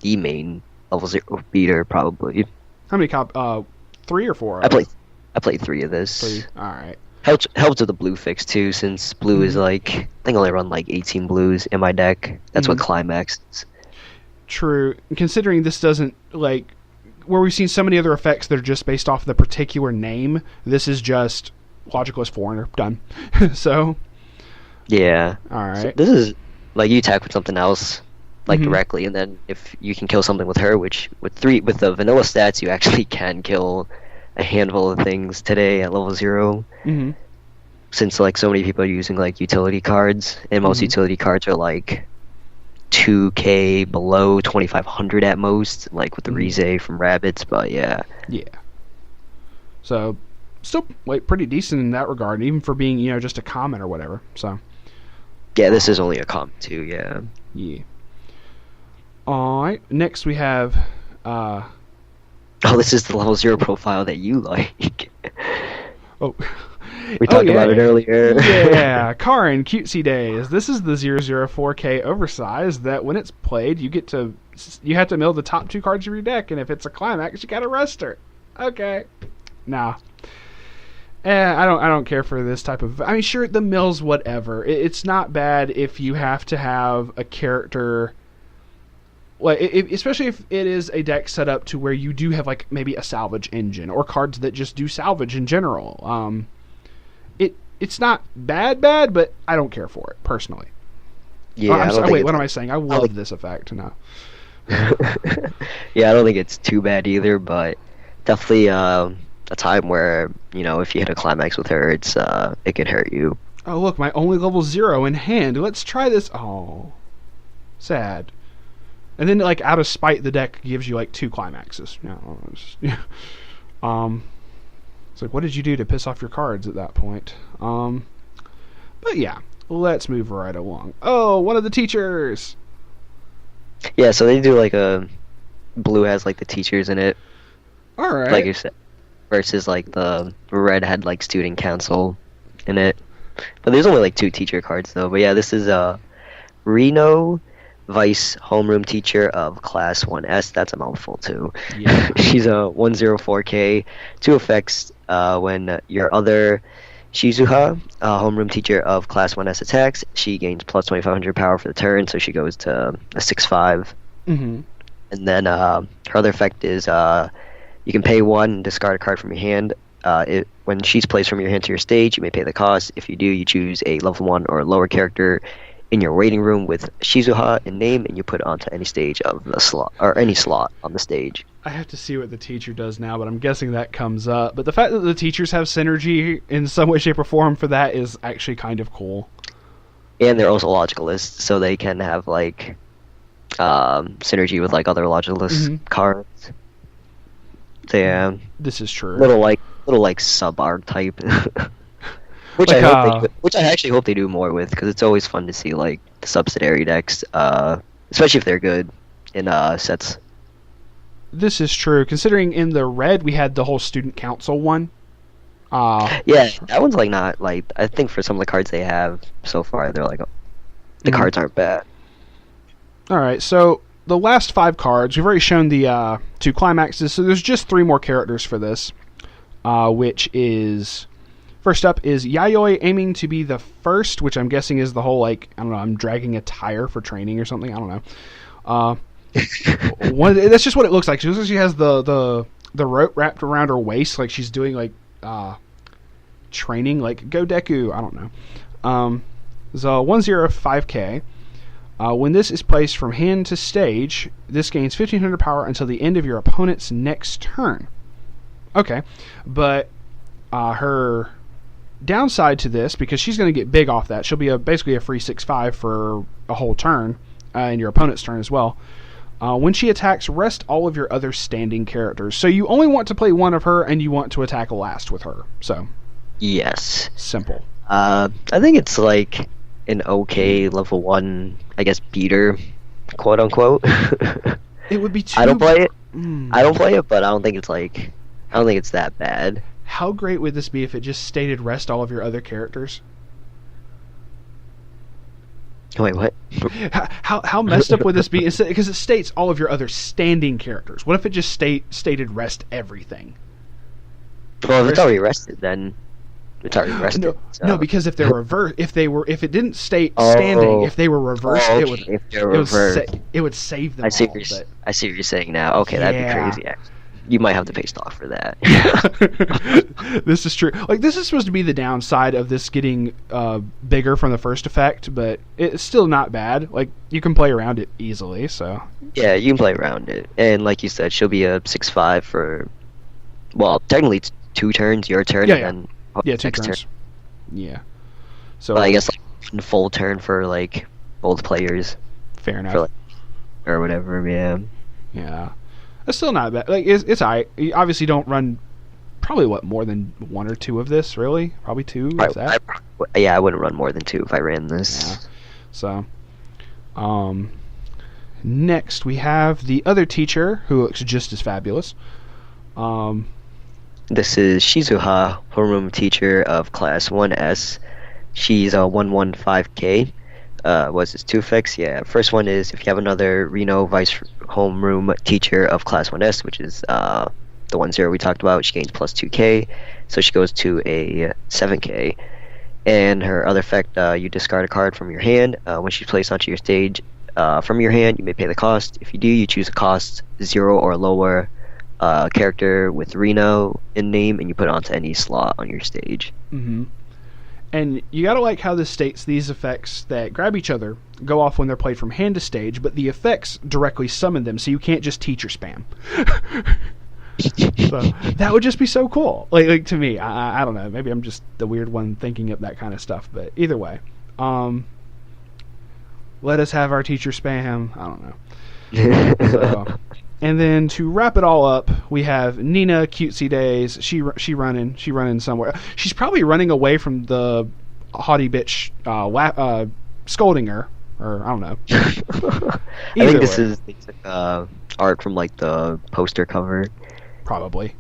main level 0 beater probably. How many 3 or 4? I played 3 of this. 3. All right. Helps with the blue fix too, since blue is like I think I only run like 18 blues in my deck. That's what climax is. True. Considering this doesn't like where we've seen so many other effects that are just based off the particular name, this is just Logicalist Foreigner done. So yeah. All right. So this is like you attack with something else, like directly, and then if you can kill something with her, which with the vanilla stats, you actually can kill a handful of things today at level 0. Mm-hmm. Since like so many people are using like utility cards, and most utility cards are like 2k below 2500 at most, like with the Rize from Rabbits, but yeah. So still like pretty decent in that regard, even for being, you know, just a common or whatever. So yeah, this is only a common too. Yeah. All right, next we have this is the level 0 profile that you like. We talked about it earlier. Yeah, Karin, Cutesy Days. This is the 004K oversized that when it's played, you have to mill the top 2 cards of your deck, and if it's a climax, you gotta rest her. Okay. Nah. I don't care for this type of... I mean, sure, the mills, whatever. It's not bad if you have to have a character... Like, especially if it is a deck set up to where you do have, like, maybe a salvage engine, or cards that just do salvage in general. It's not bad, but I don't care for it, personally. Yeah, what am I saying? I love this effect. No. Yeah, I don't think it's too bad either, but definitely a time where, you know, if you hit a climax with her, it can hurt you. Oh, look, my only level 0 in hand. Let's try this. Oh, sad. And then, like, out of spite, the deck gives you, like, 2 climaxes. It's like, what did you do to piss off your cards at that point? But yeah, let's move right along. Oh, one of the teachers! Yeah, so they do, like, blue has, like, the teachers in it. Alright. Like you said. Versus, like, the red had, like, student council in it. But there's only, like, 2 teacher cards, though. But yeah, this is, Reno... Weiss homeroom teacher of class 1S. That's a mouthful too. Yeah. She's a 104K. 2 effects when your other Shizuha, homeroom teacher of class 1S attacks, she gains plus 2500 power for the turn, so she goes to a 6/5. Mm-hmm. And then her other effect is you can pay 1 and discard a card from your hand. When she's placed from your hand to your stage, you may pay the cost. If you do, you choose a level 1 or lower character in your waiting room with Shizuha in name, and you put it onto any stage of the slot, or any slot on the stage. I have to see what the teacher does now, but I'm guessing that comes up. But the fact that the teachers have synergy in some way, shape, or form for that is actually kind of cool. And they're also logicalists, so they can have, like, synergy with, like, other logicalist cards. So, yeah. This is true. Little like sub-archetype. Which like, I actually hope they do more with, because it's always fun to see, like, the subsidiary decks, especially if they're good in sets. This is true, considering in the red we had the whole student council one. Yeah, that one's like not like, I think for some of the cards they have so far, they're like, the cards aren't bad. All right, so the last 5 cards, we've already shown the 2 climaxes, so there's just 3 more characters for this, which is... First up is Yayoi aiming to be the first, which I'm guessing is the whole, like, I don't know, I'm dragging a tire for training or something. I don't know. That's just what it looks like. She looks like she has the rope wrapped around her waist, like she's doing, like, training, like Go Deku. I don't know. So 105K. When this is placed from hand to stage, this gains 1500 power until the end of your opponent's next turn. Okay, but her downside to this, because she's going to get big off that, she'll be basically a free 6/5 for a whole turn, and your opponent's turn as well. When she attacks, rest all of your other standing characters. So you only want to play one of her, and you want to attack last with her. So yes, simple. I think it's like an okay level 1, I guess, beater, quote unquote. It would be too... I don't play it. I don't play it, but I don't think it's that bad. How great would this be if it just stated rest all of your other characters? Wait, what? How messed up would this be? Because it states all of your other standing characters. What if it just stated rest everything? Well, if it's already rested, then it's already rested. No, so. no, because if they're reversed, if it didn't state standing, if they were reversed, it would save them. I see what you're saying now. Okay, that'd be crazy. Actually. you might have to pay stock for that. This is true. Like, this is supposed to be the downside of this getting bigger from the first effect, but it's still not bad. Like, you can play around it easily, so... Yeah, you can play around it. And like you said, she'll be a 6/5 for... Well, technically it's 2 turns, your turn, and then... Yeah, 2 next turns. turn. Yeah. So... But I guess, like, 1 full turn for, like, both players. Fair enough. For, like, or whatever, yeah. Yeah. It's still not bad. Like, it's alright. You obviously don't run probably, more than 1 or 2 of this, really? Probably 2, if that? I wouldn't run more than 2 if I ran this. Yeah. So, next we have the other teacher, who looks just as fabulous. This is Shizuha, homeroom teacher of class 1S. She's a 115K. Was this 2 effects? Yeah. First one is if you have another Reno Weiss homeroom teacher of class 1S, which is the 1-0 we talked about, she gains plus 2k, so she goes to a 7k. And her other effect, you discard a card from your hand. When she's placed onto your stage from your hand, you may pay the cost. If you do, you choose a cost 0 or lower character with Reno in name, and you put it onto any slot on your stage. Mm-hmm. And you gotta like how this states these effects that grab each other go off when they're played from hand to stage, but the effects directly summon them, so you can't just teacher spam. So that would just be so cool. Like to me, I don't know. Maybe I'm just the weird one thinking of that kind of stuff. But either way, let us have our teacher spam. I don't know. So, and then to wrap it all up, we have Nina Cutesy Days. She running somewhere. She's probably running away from the haughty bitch scolding her, or I don't know. I think this is art from like the poster cover. Probably.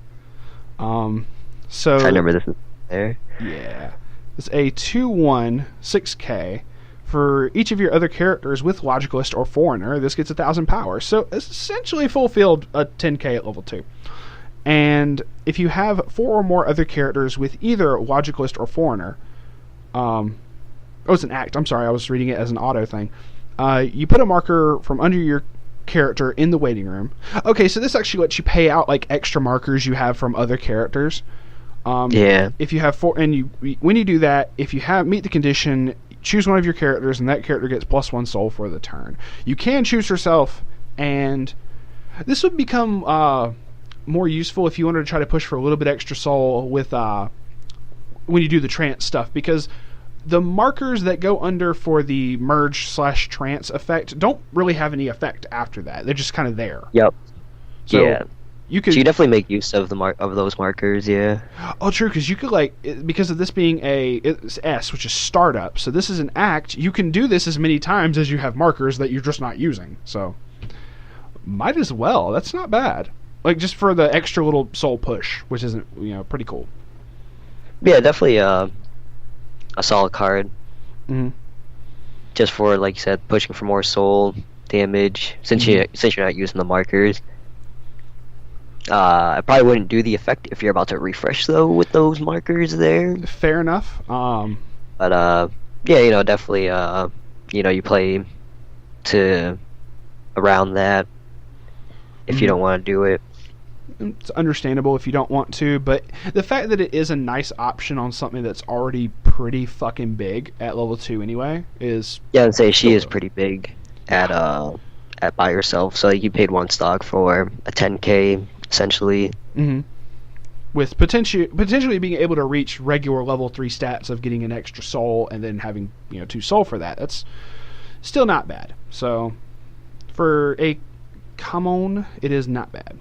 So I remember this is there. Yeah. It's a 2/1 6k. For each of your other characters with Logicalist or Foreigner, this gets 1,000 power. So it's essentially fulfilled a 10k at level 2. And if you have 4 or more other characters with either Logicalist or Foreigner, it's an act. I'm sorry, I was reading it as an auto thing. You put a marker from under your character in the waiting room. Okay, so this actually lets you pay out like extra markers you have from other characters. Yeah. If you have 4, and when you do that, if you meet the condition, choose one of your characters, and that character gets +1 soul for the turn. You can choose yourself, and this would become more useful if you wanted to try to push for a little bit extra soul with when you do the trance stuff, because the markers that go under for the merge/trance effect don't really have any effect after that. They're just kind of there. Yep. So yeah. You could. So you definitely make use of those markers, yeah. Oh, true, because you could because of this being it's S, which is startup. So this is an act. You can do this as many times as you have markers that you're just not using. So might as well. That's not bad. Like just for the extra little soul push, which isn't pretty cool. Yeah, definitely a solid card. Mm-hmm. Just for, like you said, pushing for more soul damage. Since you're not using the markers. I probably wouldn't do the effect if you're about to refresh though with those markers there. Fair enough. But yeah, definitely you play to around that if you don't want to do it. It's understandable if you don't want to, but the fact that it is a nice option on something that's already pretty fucking big at level 2 anyway is... Yeah, I'd say she is pretty big at by herself, so you paid 1 stock for a 10k essentially. Mm-hmm. With potentially being able to reach regular level 3 stats of getting an extra soul and then having 2 soul for that. That's still not bad. So for a common, it is not bad.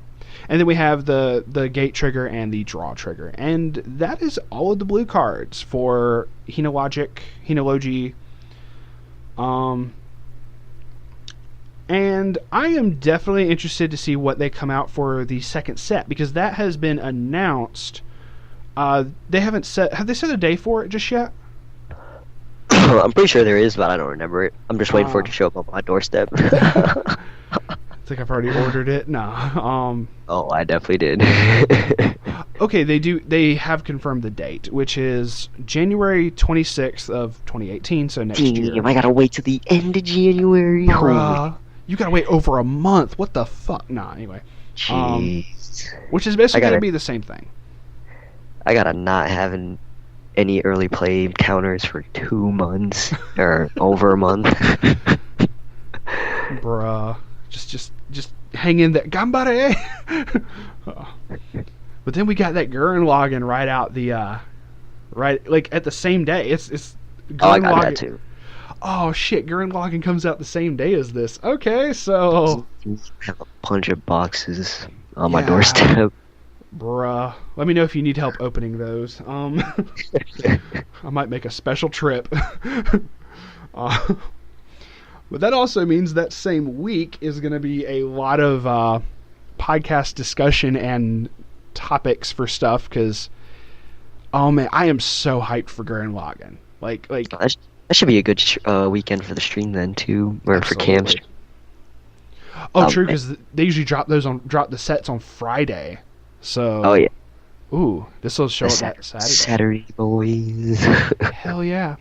And then we have the gate trigger and the draw trigger. And that is all of the blue cards for HIna Logic, HIna Logic. And I am definitely interested to see what they come out for the second set, because that has been announced. They haven't set... Have they set a day for it just yet? I'm pretty sure there is, but I don't remember it. I'm just waiting for it to show up on my doorstep. I think I've already ordered it. No. Oh, I definitely did. Okay, they have confirmed the date, which is January 26th of 2018, so next year. I gotta wait till the end of January. Bruh, you gotta wait over a month. What the fuck? Nah, anyway. Jeez. which is basically I going to gotta, be the same thing. I gotta not having any early play counters for 2 months or over a month. Bruh. Just hang in there. Gambare! Oh. But then we got that Gurren Lagann right out the, right, like, at the same day. It's Oh, I Gurren got Lagann. that too. Oh, shit, Gurren Lagann comes out the same day as this. Okay, so... I have a bunch of boxes on my Yeah. doorstep. Bruh. Let me know if you need help opening those. I might make a special trip. But that also means that same week is going to be a lot of podcast discussion and topics for stuff, because, oh man, I am so hyped for Gurren Lagann. Like That should be a good weekend for the stream then too, or for Absolutely. camps. Oh, true, because they usually drop the sets on Friday. So, Oh yeah, ooh, this will show up that Saturday. Saturday boys. Hell yeah!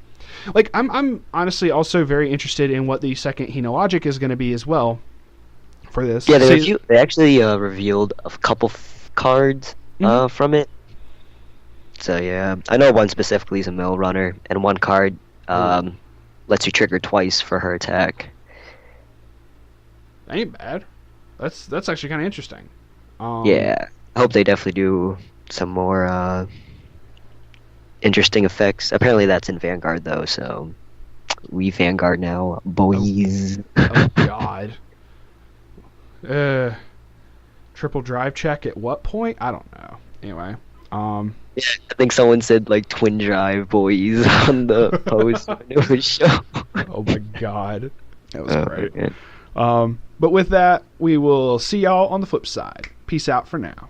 Like I'm honestly also very interested in what the second HIna Logic is going to be as well for this. Yeah, See- they actually revealed a couple cards from it. So yeah, I know one specifically is a mill runner, and one card lets you trigger twice for her attack. That ain't bad. That's actually kind of interesting. Yeah, I hope they definitely do some more interesting effects. Apparently that's in Vanguard though, so we Vanguard now, boys. Oh God. Triple drive check at what point? I don't know. Anyway. Yeah, I think someone said like twin drive boys on the post when it was shown. Oh my God. That was great. Man. But with that, we will see y'all on the flip side. Peace out for now.